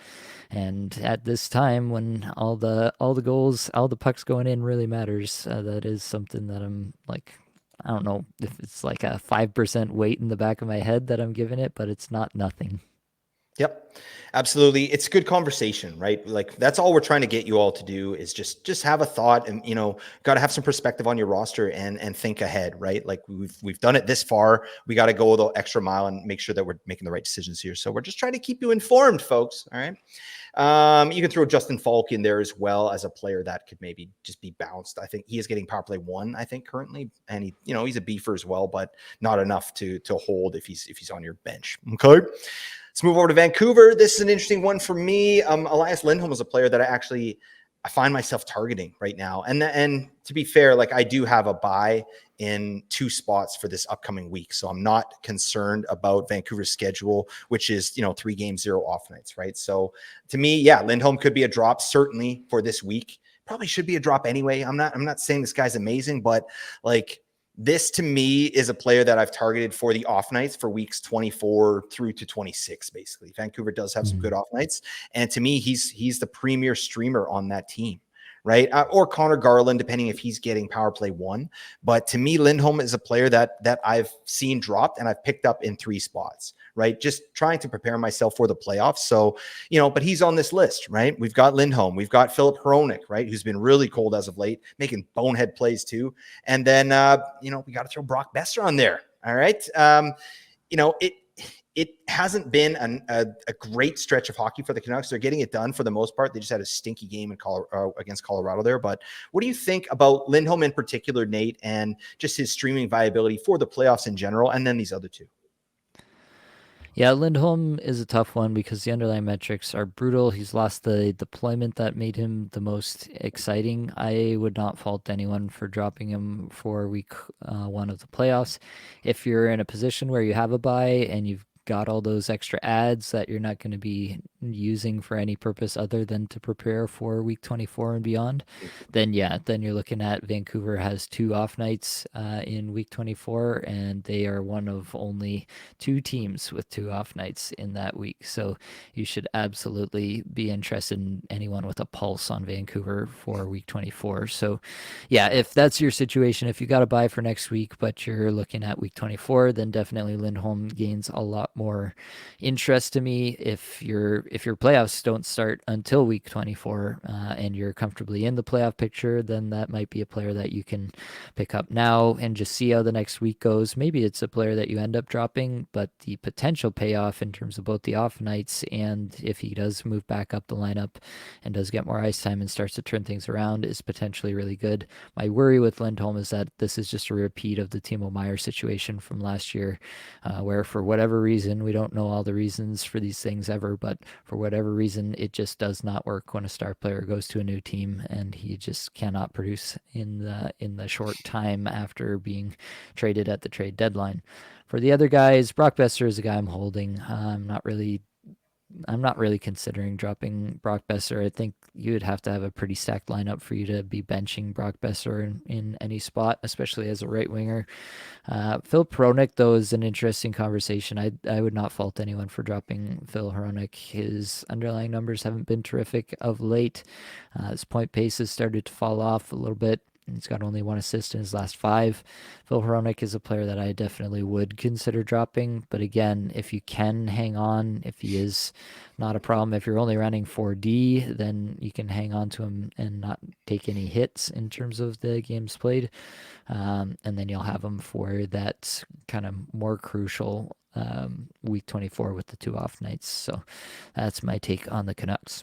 And at this time, when all the goals, all the pucks going in really matters, that is something that I'm like, I don't know if it's like a 5% weight in the back of my head that I'm giving it, but it's not nothing. Yep. Absolutely. It's good conversation, right? Like that's all we're trying to get you all to do is just have a thought and got to have some perspective on your roster and think ahead, right? Like we've done it this far. We got to go the extra mile and make sure that we're making the right decisions here. So we're just trying to keep you informed, folks. All right. You can throw Justin Falk in there as well as a player that could maybe just be bounced. I think he is getting power play 1, I think currently, and he's a beefer as well, but not enough to hold if he's on your bench. Okay. Let's move over to Vancouver. This is an interesting one for me. Elias Lindholm is a player that I find myself targeting right now. And to be fair, like I do have a buy in 2 spots for this upcoming week. So I'm not concerned about Vancouver's schedule, which is, 3 games, 0 off nights, right? So to me, yeah, Lindholm could be a drop certainly for this week. Probably should be a drop anyway. I'm not saying this guy's amazing, but like this to me is a player that I've targeted for the off nights for weeks 24 through to 26. Basically, Vancouver does have some good Mm. off nights, and to me, he's the premier streamer on that team, right? Or Connor Garland, depending if he's getting power play 1. But to me, Lindholm is a player that I've seen dropped and I've picked up in 3 spots, right? Just trying to prepare myself for the playoffs. So, but he's on this list, right? We've got Lindholm, we've got Philip Hronik, right? Who's been really cold as of late, making bonehead plays too. And then, we got to throw Brock Besser on there. All right. It hasn't been a great stretch of hockey for the Canucks. They're getting it done for the most part. They just had a stinky game against Colorado there. But what do you think about Lindholm in particular, Nate, and just his streaming viability for the playoffs in general, and then these other two? Yeah, Lindholm is a tough one because the underlying metrics are brutal. He's lost the deployment that made him the most exciting. I would not fault anyone for dropping him for week one of the playoffs. If you're in a position where you have a bye and you've got all those extra ads that you're not going to be using for any purpose other than to prepare for week 24 and beyond, then yeah, then you're looking at Vancouver has 2 off nights in week 24, and they are one of only 2 teams with 2 off nights in that week. So you should absolutely be interested in anyone with a pulse on Vancouver for week 24. So yeah, if that's your situation, if you got to buy for next week, but you're looking at week 24, then definitely Lindholm gains a lot more interest to me. If your playoffs don't start until week 24 and you're comfortably in the playoff picture, then that might be a player that you can pick up now and just see how the next week goes. Maybe it's a player that you end up dropping, but the potential payoff in terms of both the off nights and if he does move back up the lineup and does get more ice time and starts to turn things around is potentially really good. My worry with Lindholm is that this is just a repeat of the Timo Meier situation from last year, where for whatever reason, we don't know all the reasons for these things ever, but for whatever reason, it just does not work when a star player goes to a new team and he just cannot produce in the short time after being traded at the trade deadline. For the other guys, Brock Besser is a guy I'm holding. I'm not really considering dropping Brock Besser. I think you would have to have a pretty stacked lineup for you to be benching Brock Besser in any spot, especially as a right winger. Phil Hronik, though, is an interesting conversation. I would not fault anyone for dropping Phil Hronik. His underlying numbers haven't been terrific of late. His point pace has started to fall off a little bit. He's got only 1 assist in his last 5. Phil Hronik is a player that I definitely would consider dropping. But again, if you can hang on, if he is not a problem, if you're only running 4D, then you can hang on to him and not take any hits in terms of the games played. And then you'll have him for that kind of more crucial week 24 with the 2 off nights. So that's my take on the Canucks.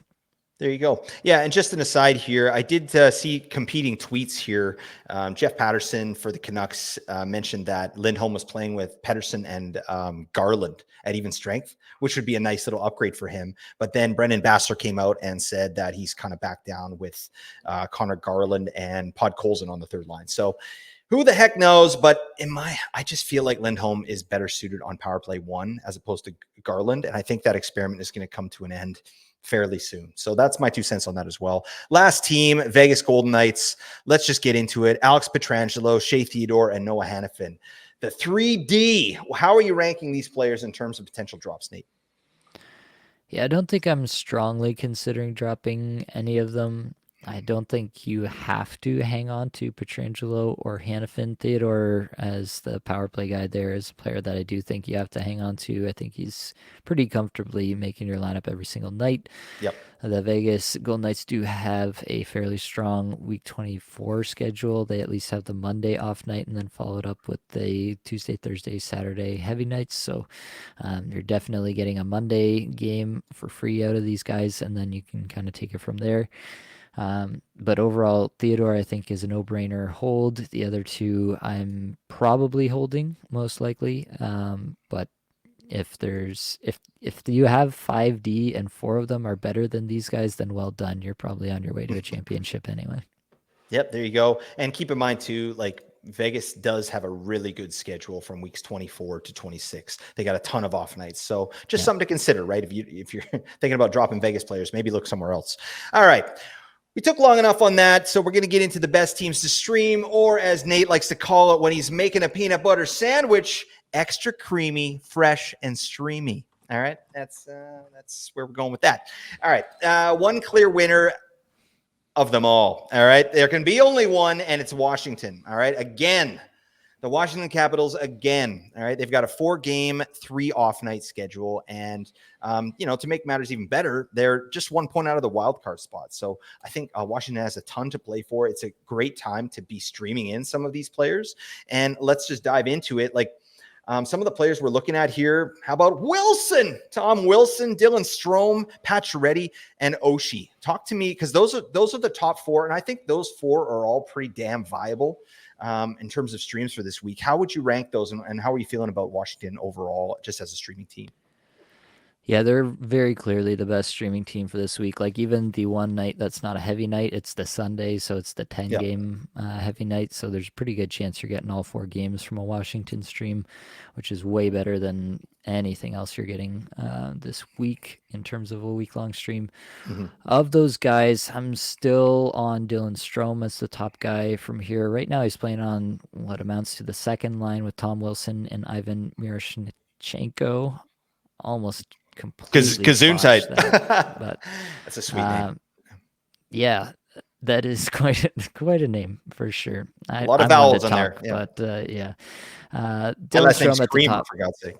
There you go. Yeah, and just an aside here, I did see competing tweets here. Jeff Patterson for the Canucks mentioned that Lindholm was playing with Pettersson and Garland at even strength, which would be a nice little upgrade for him. But then Brendan Bassler came out and said that he's kind of back down with Connor Garland and Podkolzin on the third line. So who the heck knows? But I just feel like Lindholm is better suited on power play 1 as opposed to Garland. And I think that experiment is going to come to an end fairly soon. So that's my 2 cents on that as well. Last team, Vegas Golden Knights. Let's just get into it. Alex Pietrangelo, Shea Theodore, and Noah Hannafin. The 3D. How are you ranking these players in terms of potential drops, Nate? Yeah, I don't think I'm strongly considering dropping any of them. I don't think you have to hang on to Petrangelo or Hannafin. Theodore, as the power play guy, there is a player that I do think you have to hang on to. I think he's pretty comfortably making your lineup every single night. Yep. The Vegas Golden Knights do have a fairly strong week 24 schedule. They at least have the Monday off night and then followed up with the Tuesday, Thursday, Saturday heavy nights. So you're definitely getting a Monday game for free out of these guys, and then you can kind of take it from there. But overall, Theodore, I think, is a no-brainer hold. The other 2, I'm probably holding, most likely. But if you have 5D and 4 of them are better than these guys, then well done. You're probably on your way to a championship anyway. Yep, there you go. And keep in mind too, like Vegas does have a really good schedule from weeks 24 to 26. They got a ton of off nights. So just Yeah. something to consider, right? If you're thinking about dropping Vegas players, maybe look somewhere else. All right. We took long enough on that, so we're going to get into the best teams to stream, or as Nate likes to call it when he's making a peanut butter sandwich, extra creamy, fresh, and streamy. All right, that's where we're going with that. All right, one clear winner of them all. All right, there can be only one, and it's Washington. All right, again, the Washington Capitals again. All right, they've got a 4-game, 3 off-night schedule, and to make matters even better, they're just 1 point out of the wild card spot. So I think Washington has a ton to play for. It's a great time to be streaming in some of these players, and let's just dive into it. Like some of the players we're looking at here. How about Wilson, Tom Wilson, Dylan Strome, Pacioretty, and Oshie? Talk to me, because those are the top 4, and I think those 4 are all pretty damn viable in terms of streams for this week. How would you rank those, and how are you feeling about Washington overall, just as a streaming team? Yeah, they're very clearly the best streaming team for this week. Like even the one night that's not a heavy night, it's the Sunday, so it's the 10 Yep. game heavy night. So there's a pretty good chance you're getting all 4 games from a Washington stream, which is way better than anything else you're getting this week in terms of a week long stream. Mm-hmm. Of those guys, I'm still on Dylan Strome as the top guy from here. Right now, he's playing on what amounts to the second line with Tom Wilson and Ivan Miroshnichenko. Almost completely Gesundheit. botched that, but That's a sweet name. uh, yeah, that is quite a name for sure. A lot of I'm one to vowels in there. talk, Yeah. but yeah, My Dylan last name's Strom at the Creamer, top. for God's sake.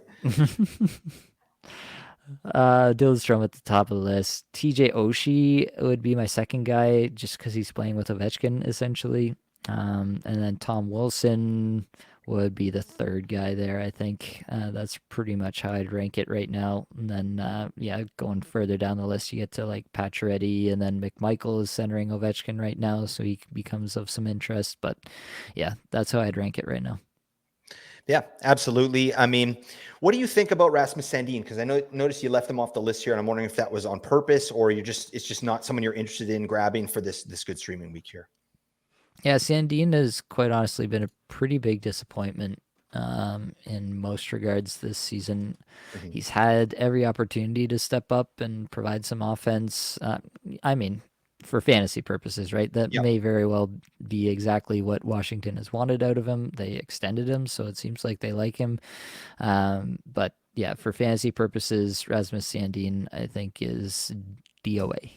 Dylan Strom at the top of the list. TJ Oshie would be my second guy just because he's playing with Ovechkin essentially. And then Tom Wilson would be the third guy there, I think. That's pretty much how I'd rank it right now. And then, yeah, going further down the list, you get to like Pacioretty, and then McMichael is centering Ovechkin right now, so he becomes of some interest. But yeah, that's how I'd rank it right now. Yeah, absolutely. I mean, what do you think about Rasmus Sandin? Because I noticed you left him off the list here, and I'm wondering if that was on purpose or it's just not someone you're interested in grabbing for this good streaming week here. Yeah, Sandin has quite honestly been a pretty big disappointment in most regards this season. Mm-hmm. He's had every opportunity to step up and provide some offense. I mean, for fantasy purposes, right? That Yep. may very well be exactly what Washington has wanted out of him. They extended him, so it seems like they like him. But yeah, for fantasy purposes, Rasmus Sandin, I think, is DOA.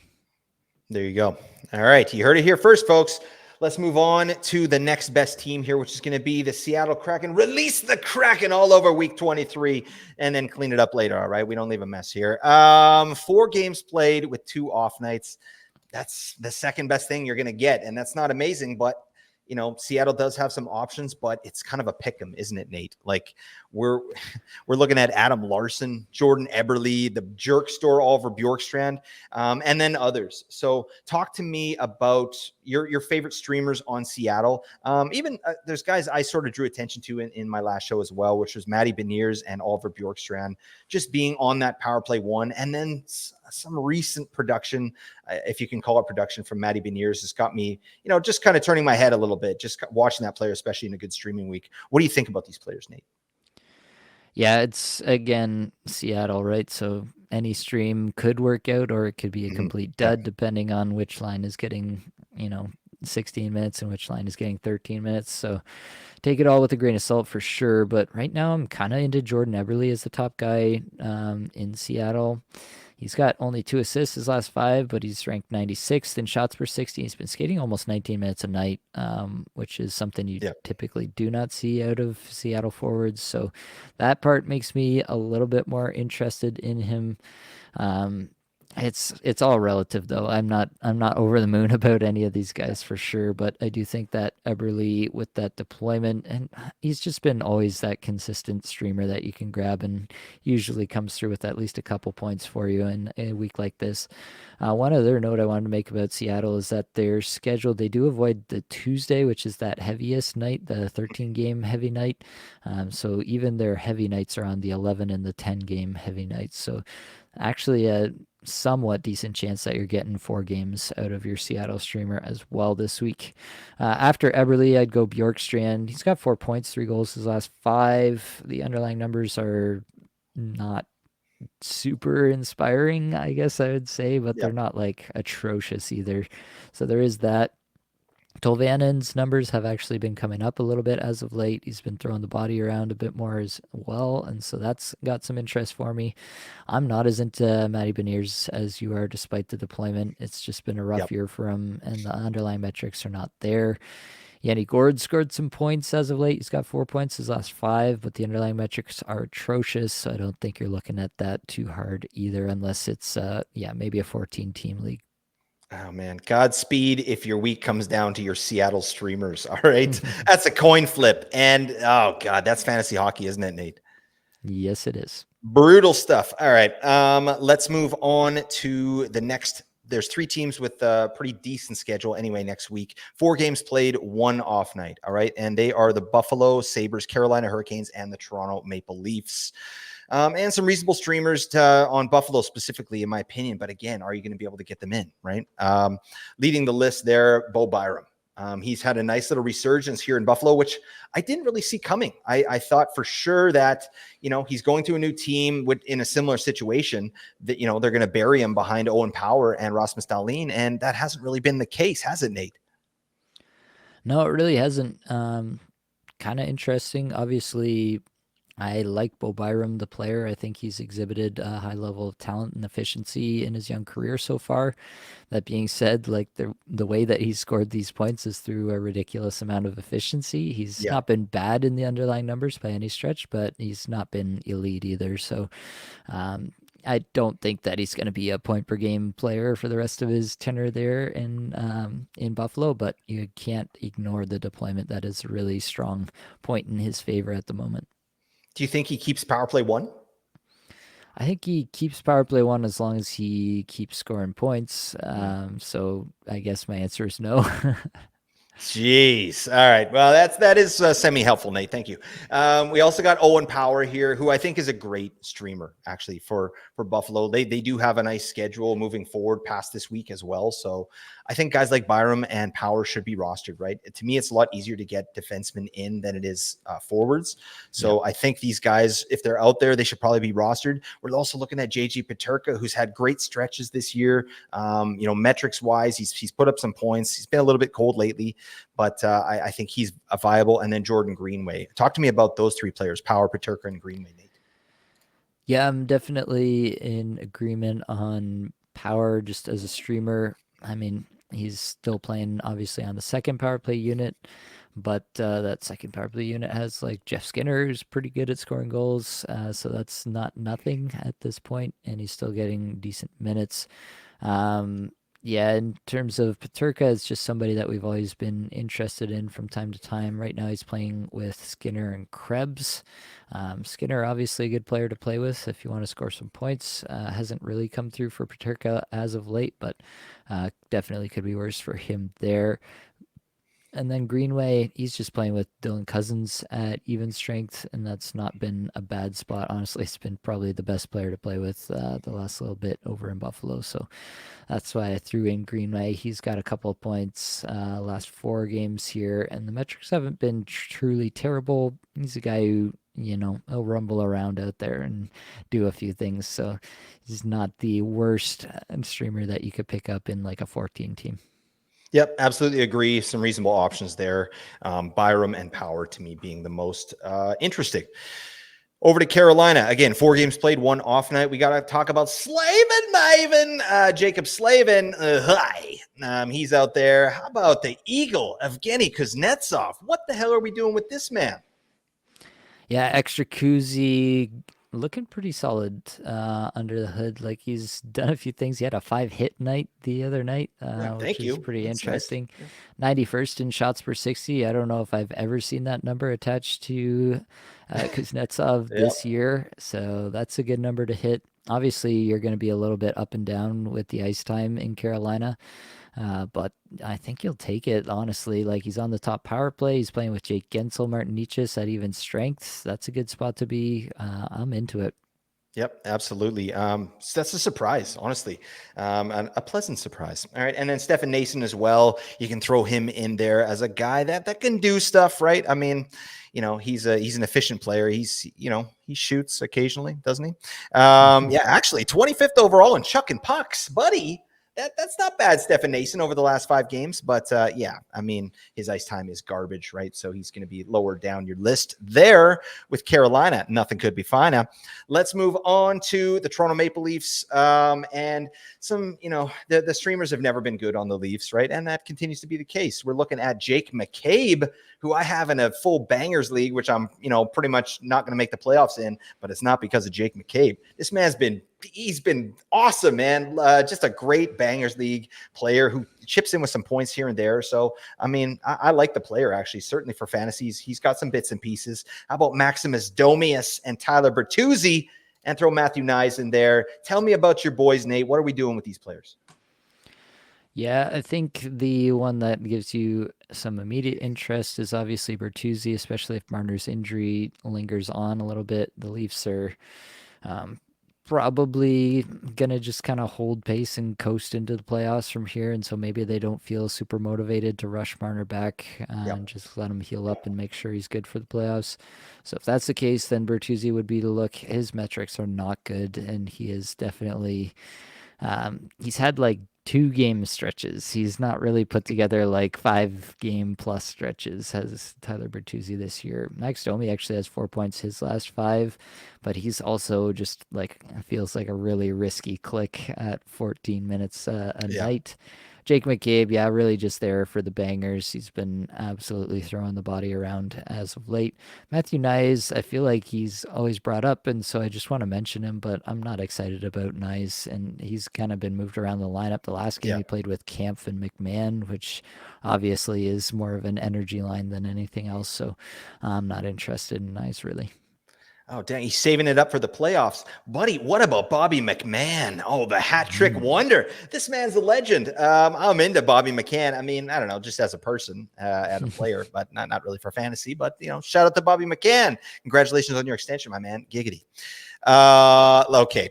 There you go. All right. You heard it here first, folks. Let's move on to the next best team here, which is going to be the Seattle Kraken. Release the Kraken all over week 23 and then clean it up later. All right. We don't leave a mess here. 4 games played with 2 off nights. That's the second best thing you're going to get. And that's not amazing, but Seattle does have some options, but it's kind of a pick 'em, isn't it, Nate? Like we're looking at Adam Larson, Jordan Eberle, the jerk store Oliver Bjorkstrand, and then others. So talk to me about your favorite streamers on Seattle. Even there's guys I sort of drew attention to in my last show as well, which was Matty Beniers and Oliver Bjorkstrand, just being on that power play one, and then some recent production, if you can call it production, from Matty Beniers has got me, just kind of turning my head a little bit, just watching that player, especially in a good streaming week. What do you think about these players, Nate? Yeah, it's again Seattle, right? So any stream could work out or it could be a Mm-hmm. complete Yeah. dud depending on which line is getting, 16 minutes and which line is getting 13 minutes. So take it all with a grain of salt for sure. But right now I'm kind of into Jordan Eberle as the top guy in Seattle. He's got only 2 assists his last 5, but he's ranked 96th in shots per 60. He's been skating almost 19 minutes a night, which is something you Yeah. typically do not see out of Seattle forwards. So that part makes me a little bit more interested in him. Um, it's all relative though. I'm not over the moon about any of these guys for sure, but I do think that Eberle with that deployment, and he's just been always that consistent streamer that you can grab and usually comes through with at least a couple points for you in a week like this. One other note I wanted to make about Seattle is that their schedule, they do avoid the Tuesday, which is that heaviest night, the 13 game heavy night. So even their heavy nights are on the 11 and the 10 game heavy nights. So actually a somewhat decent chance that you're getting 4 games out of your Seattle streamer as well this week. After Eberle, I'd go Bjorkstrand. He's got 4 points, 3 goals his last 5. The underlying numbers are not super inspiring, I guess I would say, but Yeah. they're not like atrocious either. So there is that. Tolvanen's numbers have actually been coming up a little bit as of late. He's been throwing the body around a bit more as well, and so that's got some interest for me. I'm not as into Matty Beniers as you are, despite the deployment. It's just been a rough Yep. year for him, and the underlying metrics are not there. Yanni Gord scored some points as of late. He's got 4 points his last 5, but the underlying metrics are atrocious, so I don't think you're looking at that too hard either, unless it's, maybe a 14-team league. Oh man, Godspeed if your week comes down to your Seattle streamers. All right. That's a coin flip. And oh God, that's fantasy hockey, isn't it, Nate? Yes, it is. Brutal stuff. All right. Let's move on to the next there's 3 teams with a pretty decent schedule anyway next week. 4 games played, 1 off night. All right. And they are the Buffalo Sabres, Carolina Hurricanes, and the Toronto Maple Leafs. And some reasonable streamers on Buffalo specifically, in my opinion. But again, are you going to be able to get them in, right? Leading the list there, Bo Byram. He's had a nice little resurgence here in Buffalo, which I didn't really see coming. I thought for sure that, he's going to a new team in a similar situation that, they're going to bury him behind Owen Power and Rasmus Dahlin. And that hasn't really been the case, has it, Nate? No, it really hasn't. Kind of interesting. Obviously, I like Bo Byram, the player. I think he's exhibited a high level of talent and efficiency in his young career so far. That being said, like the way that he's scored these points is through a ridiculous amount of efficiency. He's Yeah. not been bad in the underlying numbers by any stretch, but he's not been elite either. So um, I don't think that he's going to be a point per game player for the rest of his tenure there in Buffalo. But you can't ignore the deployment that is a really strong point in his favor at the moment. Do you think he keeps power play 1? I think he keeps power play 1 as long as he keeps scoring points. So I guess my answer is no. Jeez. All right. Well, that is semi-helpful, Nate. Thank you. We also got Owen Power here, who I think is a great streamer, actually, for Buffalo. They do have a nice schedule moving forward past this week as well. So I think guys like Byram and Power should be rostered, right? To me, it's a lot easier to get defensemen in than it is forwards. So Yeah. I think these guys, if they're out there, they should probably be rostered. We're also looking at JG Peterka, who's had great stretches this year. Metrics wise, he's put up some points. He's been a little bit cold lately, but I think he's a viable. And then Jordan Greenway. Talk to me about those 3 players: Power, Peterka, and Greenway, Nate. Yeah, I'm definitely in agreement on Power just as a streamer. I mean, he's still playing obviously on the second power play unit, but that second power play unit has like Jeff Skinner, who's pretty good at scoring goals. So that's not nothing at this point, and he's still getting decent minutes. Um, yeah, in terms of Paterka, it's just somebody that we've always been interested in from time to time. Right now, he's playing with Skinner and Krebs. Skinner, obviously a good player to play with if you want to score some points. Hasn't really come through for Paterka as of late, but definitely could be worse for him there. And then Greenway, he's just playing with Dylan Cousins at even strength, and that's not been a bad spot. Honestly, it's been probably the best player to play with the last little bit over in Buffalo. So that's why I threw in Greenway. He's got a couple of points last 4 games here, and the metrics haven't been truly terrible. He's a guy who, he'll rumble around out there and do a few things. So he's not the worst streamer that you could pick up in like a 14 team. Yep, absolutely agree. Some reasonable options there. Byram and Power to me being the most interesting. Over to Carolina. Again, 4 games played, 1 off night. We got to talk about Slavin Maven, Jacob Slavin. Hi. He's out there. How about the Eagle, Evgeny Kuznetsov? What the hell are we doing with this man? Yeah, extra koozie looking pretty solid under the hood. Like he's done a few things. He had a 5-hit night the other night, which Thank is you. pretty That's interesting. nice. 91st in shots per 60. I don't know if I've ever seen that number attached to Kuznetsov Yeah. this year. So that's a good number to hit. Obviously, you're going to be a little bit up and down with the ice time in Carolina. But I think he'll take it, honestly. Like, he's on the top power play. He's playing with Jake Gensel, Martin Necas at even strength. That's a good spot to be. I'm into it. Yep, absolutely. So that's a surprise, honestly, and a pleasant surprise. All right, and then Stefan Nason as well. You can throw him in there as a guy that can do stuff, right? I mean, he's an efficient player. He shoots occasionally, doesn't he? Yeah, actually, 25th overall in chucking pucks, buddy. That's not bad, Stefan Nason, over the last 5 games. But yeah, I mean, his ice time is garbage, right? So he's going to be lower down your list there with Carolina. Nothing could be finer. Let's move on to the Toronto Maple Leafs. And some, the streamers have never been good on the Leafs, right? And that continues to be the case. We're looking at Jake McCabe, who I have in a full bangers league, which I'm, pretty much not going to make the playoffs in, but it's not because of Jake McCabe. This man's he's been awesome, man. Just a great bangers league player who chips in with some points here and there. So, I mean, I like the player, actually, certainly for fantasies. He's got some bits and pieces. How about Maximus Domius and Tyler Bertuzzi, and throw Matthew Nyes in there? Tell me about your boys, Nate. What are we doing with these players? Yeah, I think the one that gives you some immediate interest is obviously Bertuzzi, especially if Marner's injury lingers on a little bit. The Leafs are um, probably gonna just kind of hold pace and coast into the playoffs from here, and so maybe they don't feel super motivated to rush Marner back and Yep. just let him heal up and make sure he's good for the playoffs. So if that's the case, then Bertuzzi would be to look. His metrics are not good, and he is definitely he's had like 2 game stretches. He's not really put together like 5 game plus stretches, has Tyler Bertuzzi this year. Max Domi actually has 4 points his last 5, but he's also just like, feels like a really risky click at 14 minutes a Yeah. night. Jake McCabe, yeah, really just there for the bangers. He's been absolutely throwing the body around as of late. Matthew Nyes, I feel like he's always brought up, and so I just want to mention him, but I'm not excited about Nyes, and he's kind of been moved around the lineup. The last game Yeah. he played with Kampf and McMahon, which obviously is more of an energy line than anything else, so I'm not interested in Nyes really. Oh, dang, he's saving it up for the playoffs. Buddy, what about Bobby McMahon? Oh, the hat trick wonder. This man's a legend. I'm into Bobby McCann. I mean, I don't know, just as a person and a player, but not really for fantasy. But, shout out to Bobby McCann. Congratulations on your extension, my man. Giggity. Okay.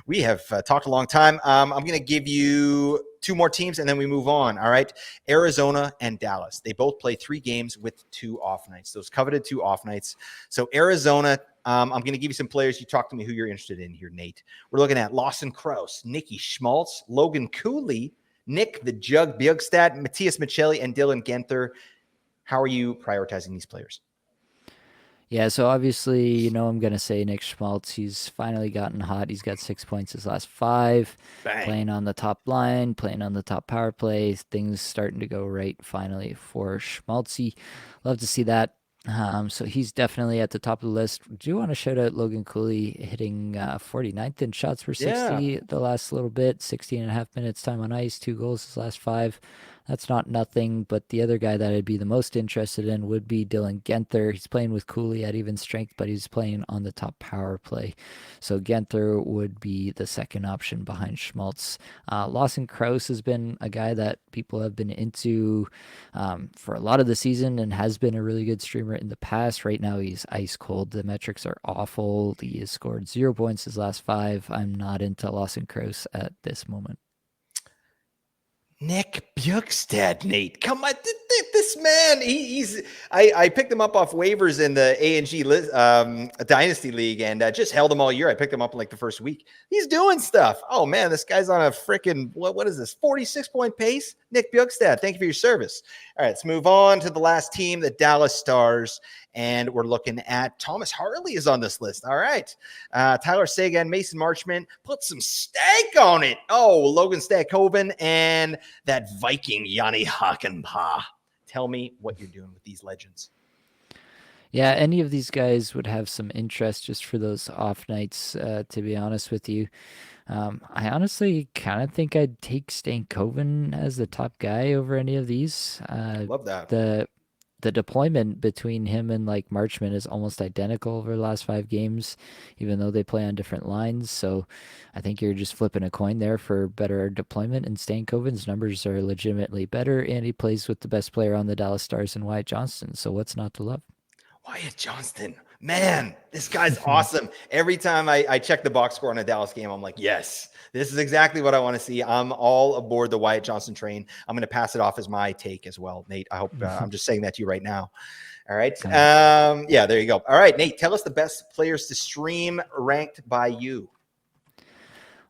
We have talked a long time. I'm going to give you 2 more teams and then we move on. All right. Arizona and Dallas. They both play 3 games with 2 off nights. Those coveted 2 off nights. So Arizona, I'm going to give you some players. You talk to me who you're interested in here, Nate. We're looking at Lawson Krause, Nikki Schmaltz, Logan Cooley, Nick the Jug Bjugstad, Matthias Michelli, and Dylan Genther. How are you prioritizing these players? Yeah, so obviously, I'm going to say Nick Schmaltz. He's finally gotten hot. He's got 6 points his last 5, Bang. playing on the top line, playing on the top power play. Things starting to go right finally for Schmaltzy. Love to see that. So he's definitely at the top of the list. Do you want to shout out Logan Cooley hitting 49th in shots per Yeah. 60 the last little bit, 16 and a half minutes time on ice, 2 goals his last 5. That's not nothing, but the other guy that I'd be the most interested in would be Dylan Genther. He's playing with Cooley at even strength, but he's playing on the top power play. So Genther would be the second option behind Schmaltz. Lawson Krause has been a guy that people have been into for a lot of the season and has been a really good streamer in the past. Right now, he's ice cold. The metrics are awful. He has scored 0 points his last 5. I'm not into Lawson Krause at this moment. Nick Bjugstad, Nate. Come on, this man. I picked him up off waivers in the ANG Dynasty League and just held him all year. I picked him up in like the first week. He's doing stuff. Oh man, this guy's on a freaking what is this? 46-point pace. Nick Bjugstad, thank you for your service. All right, let's move on to the last team, the Dallas Stars, and we're looking at Thomas Harley is on this list. All right, Tyler Seguin, Mason Marchment, put some stank on it. Oh, Logan Stackhoven and that Viking Yanni Hakanpää. Tell me what you're doing with these legends. Yeah, any of these guys would have some interest just for those off nights, to be honest with you. I honestly kind of think I'd take Stankoven as the top guy over any of these. Love that. The the deployment between him and like Marchman is almost identical over the last 5 games, even though they play on different lines. So I think you're just flipping a coin there for better deployment. And Stankoven's numbers are legitimately better, and he plays with the best player on the Dallas Stars and Wyatt Johnston. So what's not to love? Wyatt Johnston, man, this guy's awesome. Every time I check the box score on a Dallas game, I'm like, yes, this is exactly what I want to see. I'm all aboard the Wyatt Johnston train. I'm going to pass it off as my take as well, Nate. I hope I'm just saying that to you right now. All right. All right. Yeah, there you go. All right, Nate, tell us the best players to stream ranked by you.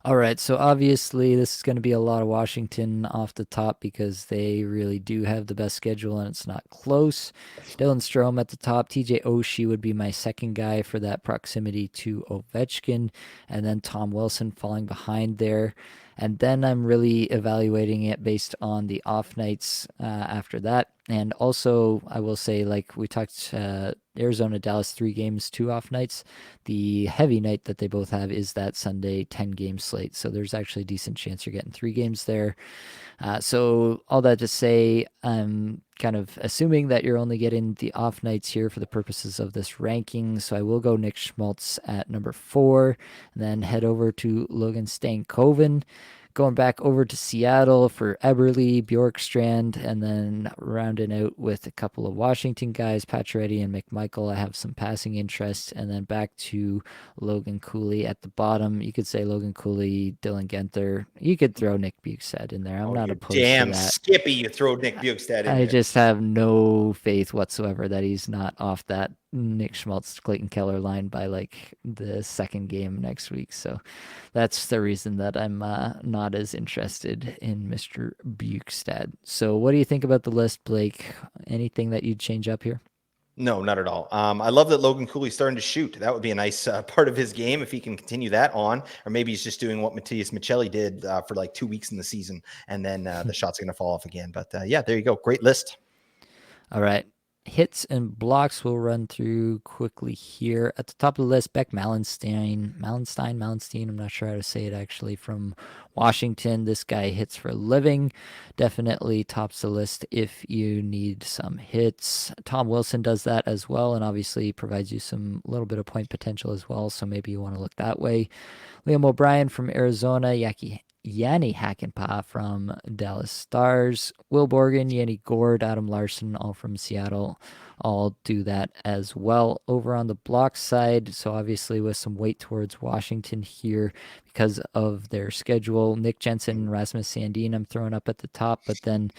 All right, so obviously this is going to be a lot of Washington off the top because they really do have the best schedule and it's not close. Dylan Strome at the top. TJ Oshie would be my second guy for that proximity to Ovechkin, and then Tom Wilson falling behind there. And then I'm really evaluating it based on the off nights after that. And also, I will say, like we talked, Arizona, Dallas, 3 games, 2 off nights. The heavy night that they both have is that Sunday 10 game slate. So there's actually a decent chance you're getting 3 games there. So all that to say, I'm kind of assuming that you're only getting the off nights here for the purposes of this ranking. So I will go Nick Schmaltz at number 4, and then head over to Logan Stankoven. Going back over to Seattle for Eberle, Bjorkstrand, and then rounding out with a couple of Washington guys, Pacioretty and McMichael. I have some passing interest, and then back to Logan Cooley at the bottom. You could say Logan Cooley, Dylan Genther. You could throw Nick Bukestad in there. I'm Oh, not you opposed to damn that. Skippy! You throw Nick Bukestad in I there. just have no faith whatsoever that he's not off that Nick Schmaltz Clayton Keller line by like the second game next week. So that's the reason that I'm not as interested in Mr. Bukestad. So what do you think about the list, Blake? Anything that you'd change up here? No, not at all. I love that Logan Cooley's starting to shoot. That would be a nice part of his game if he can continue that on, or maybe he's just doing what Matthias Michelli did for like 2 weeks in the season, and then the shot's going to fall off again. But yeah, there you go. Great list. All right. Hits and blocks we'll run through quickly here. At the top of the list, Beck Mallenstein, I'm not sure how to say it actually, from Washington. This guy hits for a living. Definitely tops the list if you need some hits. Tom Wilson does that as well, and obviously provides you some little bit of point potential as well, so maybe you want to look that way. Liam O'Brien from Arizona, Yanni Hakanpää from Dallas Stars, Will Borgen, Yanni Gord, Adam Larson, all from Seattle. All do that as well. Over on the block side, so obviously with some weight towards Washington here because of their schedule. Nick Jensen, Rasmus Sandin, I'm throwing up at the top, but then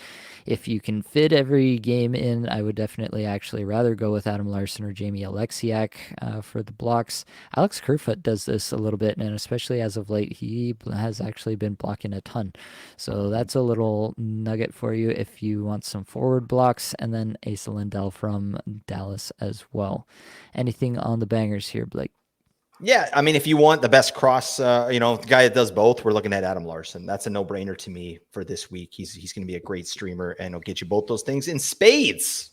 if you can fit every game in, I would definitely actually rather go with Adam Larson or Jamie Alexiak for the blocks. Alex Kerfoot does this a little bit, and especially as of late, he has actually been blocking a ton. So that's a little nugget for you if you want some forward blocks, and then Asa Lindell from Dallas as well. Anything on the bangers here, Blake? Yeah, I mean, if you want the best cross, the guy that does both, we're looking at Adam Larson. That's a no-brainer to me for this week. He's going to be a great streamer, and he'll get you both those things in spades.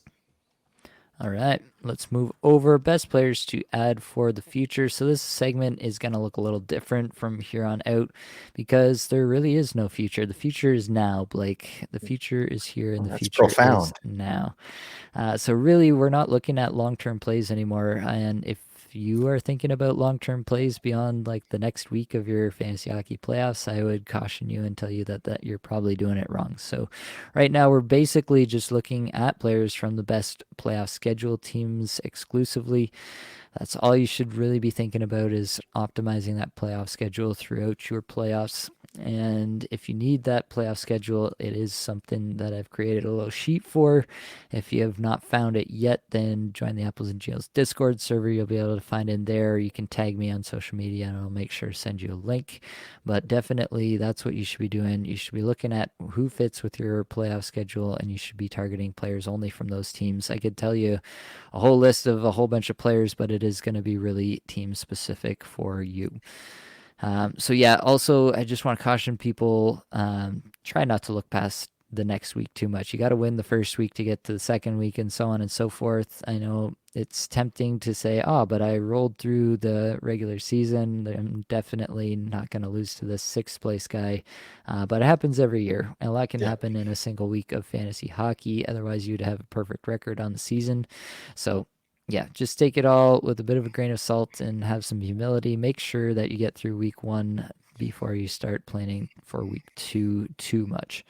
All right, let's move over. Best players to add for the future. So this segment is going to look a little different from here on out because there really is no future. The future is now, Blake. The future is here and Oh, the that's future is profound. now. So really, we're not looking at long-term plays anymore. And if you are thinking about long-term plays beyond like the next week of your fantasy hockey playoffs, I would caution you and tell you that you're probably doing it wrong. So right now we're basically just looking at players from the best playoff schedule teams exclusively. That's all you should really be thinking about is optimizing that playoff schedule throughout your playoffs. And if you need that playoff schedule, it is something that I've created a little sheet for. If you have not found it yet, then join the Apples and Geels Discord server. You'll be able to find it there. You can tag me on social media and I'll make sure to send you a link. But definitely, that's what you should be doing. You should be looking at who fits with your playoff schedule and you should be targeting players only from those teams. I could tell you a whole list of a whole bunch of players, but it is going to be really team specific for you. So yeah, also I just want to caution people, try not to look past the next week too much. You got to win the first week to get to the second week and so on and so forth. I know it's tempting to say, oh, but I rolled through the regular season. I'm definitely not going to lose to this sixth place guy. But it happens every year. A lot can Yeah. happen in a single week of fantasy hockey. Otherwise, you'd have a perfect record on the season. So yeah, just take it all with a bit of a grain of salt and have some humility. Make sure that you get through week one before you start planning for week two too much.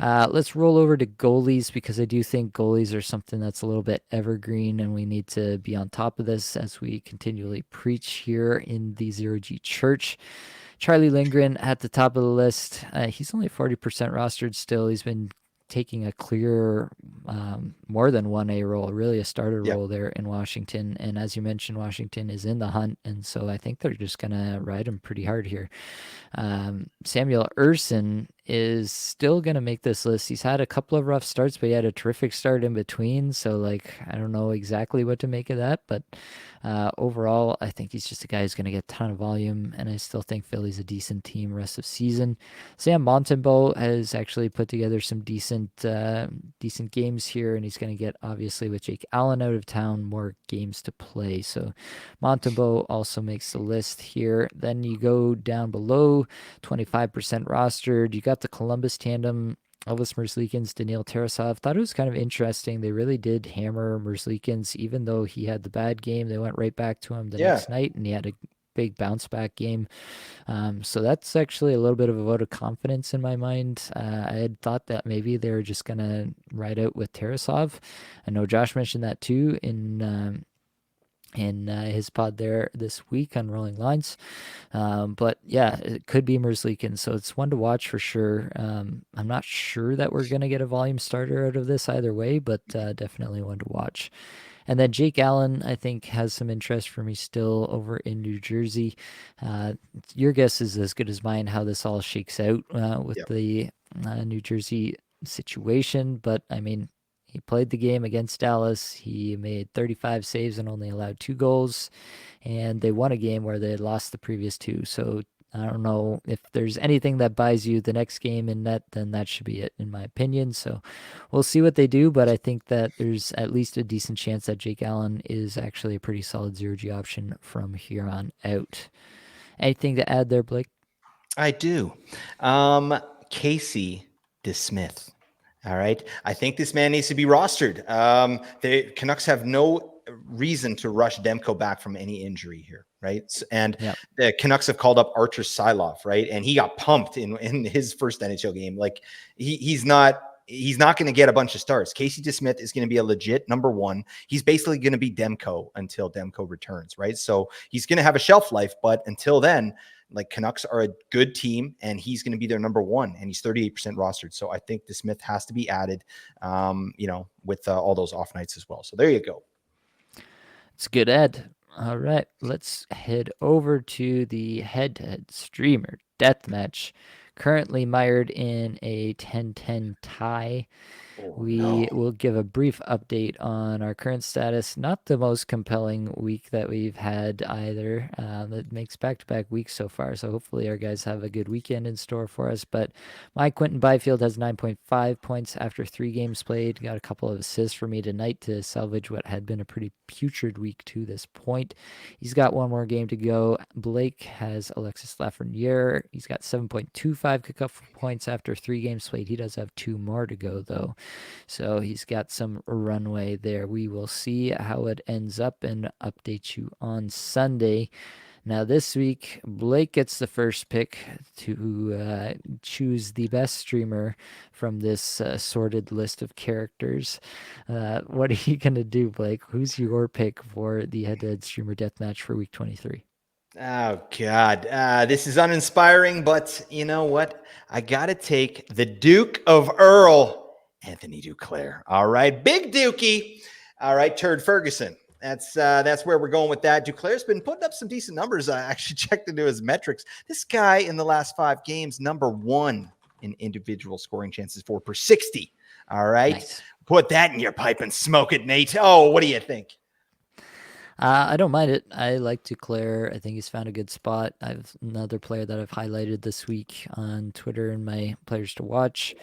Let's roll over to goalies because I do think goalies are something that's a little bit evergreen and we need to be on top of this as we continually preach here in the Zero G Church. Charlie Lindgren at the top of the list. He's only 40% rostered still. He's been taking a clear, more than 1A role, really a starter Yeah. role there in Washington. And as you mentioned, Washington is in the hunt. And so I think they're just going to ride him pretty hard here. Samuel Urson is still going to make this list. He's had a couple of rough starts, but he had a terrific start in between. So, like, I don't know exactly what to make of that. But overall, I think he's just a guy who's going to get a ton of volume. And I still think Philly's a decent team rest of season. Sam Montembeault has actually put together some decent games here. And he's going to get, obviously, with Jake Allen out of town, more games to play. So, Montembeault also makes the list here. Then you go down below, 25% rostered. You got the Columbus tandem, Elvis Merzlikins, Daniil Tarasov. Thought it was kind of interesting. They really did hammer Merzlikins, even though he had the bad game. They went right back to him the Yeah. next night, and he had a big bounce back game. So that's actually a little bit of a vote of confidence in my mind. I had thought that maybe they were just gonna ride out with Tarasov. I know Josh mentioned that too in his pod there this week on Rolling Lines. But yeah, it could be Merzlikins, so it's one to watch for sure. I'm not sure that we're going to get a volume starter out of this either way, but definitely one to watch. And then Jake Allen, I think, has some interest for me still over in New Jersey. Uh, your guess is as good as mine how this all shakes out with Yeah. the New Jersey situation. But I mean, he played the game against Dallas. He made 35 saves and only allowed 2 goals. And they won a game where they had lost the previous two. So I don't know if there's anything that buys you the next game in net, then that should be it, in my opinion. So we'll see what they do, but I think that there's at least a decent chance that Jake Allen is actually a pretty solid zero G option from here on out. Anything to add there, Blake? I do. Casey DeSmith. All right. I think this man needs to be rostered. The Canucks have no reason to rush Demko back from any injury here, right? And Yep. the Canucks have called up Archer Sylov, right? And he got pumped in his first NHL game. Like he's not going to get a bunch of starts. Casey DeSmith is going to be a legit number one. He's basically going to be Demko until Demko returns, right? So he's going to have a shelf life, but until then, like Canucks are a good team and he's going to be their number one and he's 38% rostered. So I think the Smith has to be added, with all those off nights as well. So there you go. It's a good ad. All right, let's head over to the head-to-head streamer deathmatch. Currently mired in a 10-10 tie. We will give a brief update on our current status. Not the most compelling week that we've had either. That makes back-to-back weeks so far, so hopefully our guys have a good weekend in store for us. But my Quentin Byfield has 9.5 points after 3 games played. Got a couple of assists for me tonight to salvage what had been a pretty putrid week to this point. He's got one more game to go. Blake has Alexis Lafreniere. He's got 7.25 kickoff points after 3 games played. He does have 2 more to go, though. So he's got some runway there. We will see how it ends up and update you on Sunday. Now, this week, Blake gets the first pick to choose the best streamer from this sorted list of characters. What are you going to do, Blake? Who's your pick for the head-to-head streamer deathmatch for week 23? Oh, God. This is uninspiring, but you know what? I got to take the Duke of Earl, Anthony Duclair. All right. Big Dukey. All right. Turd Ferguson. That's where we're going with that. Duclair's been putting up some decent numbers. I actually checked into his metrics. This guy in the last 5 games, number 1 in individual scoring chances for per 60. All right. Nice. Put that in your pipe and smoke it, Nate. Oh, what do you think? I don't mind it. I like Duclair. I think he's found a good spot. I've another player that I've highlighted this week on Twitter in my players to watch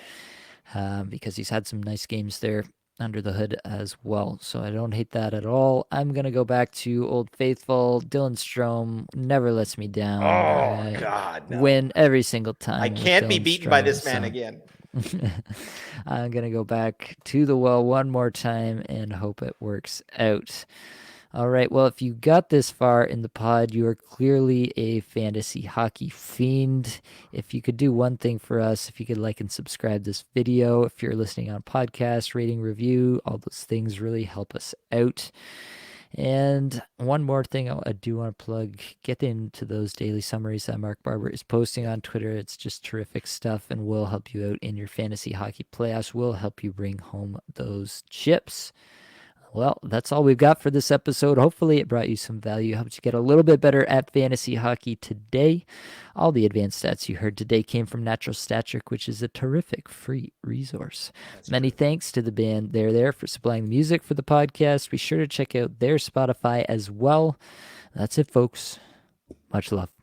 because he's had some nice games there under the hood as well. So I don't hate that at all. I'm going to go back to Old Faithful. Dylan Strome never lets me down. Oh, I God, no. win every single I time with can't be Dylan beaten by Strome. this man again. I'm going to go back to the well one more time and hope it works out. All right. Well, if you got this far in the pod, you are clearly a fantasy hockey fiend. If you could do one thing for us, if you could like and subscribe this video, if you're listening on podcast, rating, review, all those things really help us out. And one more thing I do want to plug, get into those daily summaries that Mark Barber is posting on Twitter. It's just terrific stuff and will help you out in your fantasy hockey playoffs, will help you bring home those chips. Well, that's all we've got for this episode. Hopefully it brought you some value, helped you get a little bit better at fantasy hockey today. All the advanced stats you heard today came from Natural Stat Trick, which is a terrific free resource. Many thanks to the band They're There for supplying the music for the podcast. Be sure to check out their Spotify as well. That's it, folks. Much love.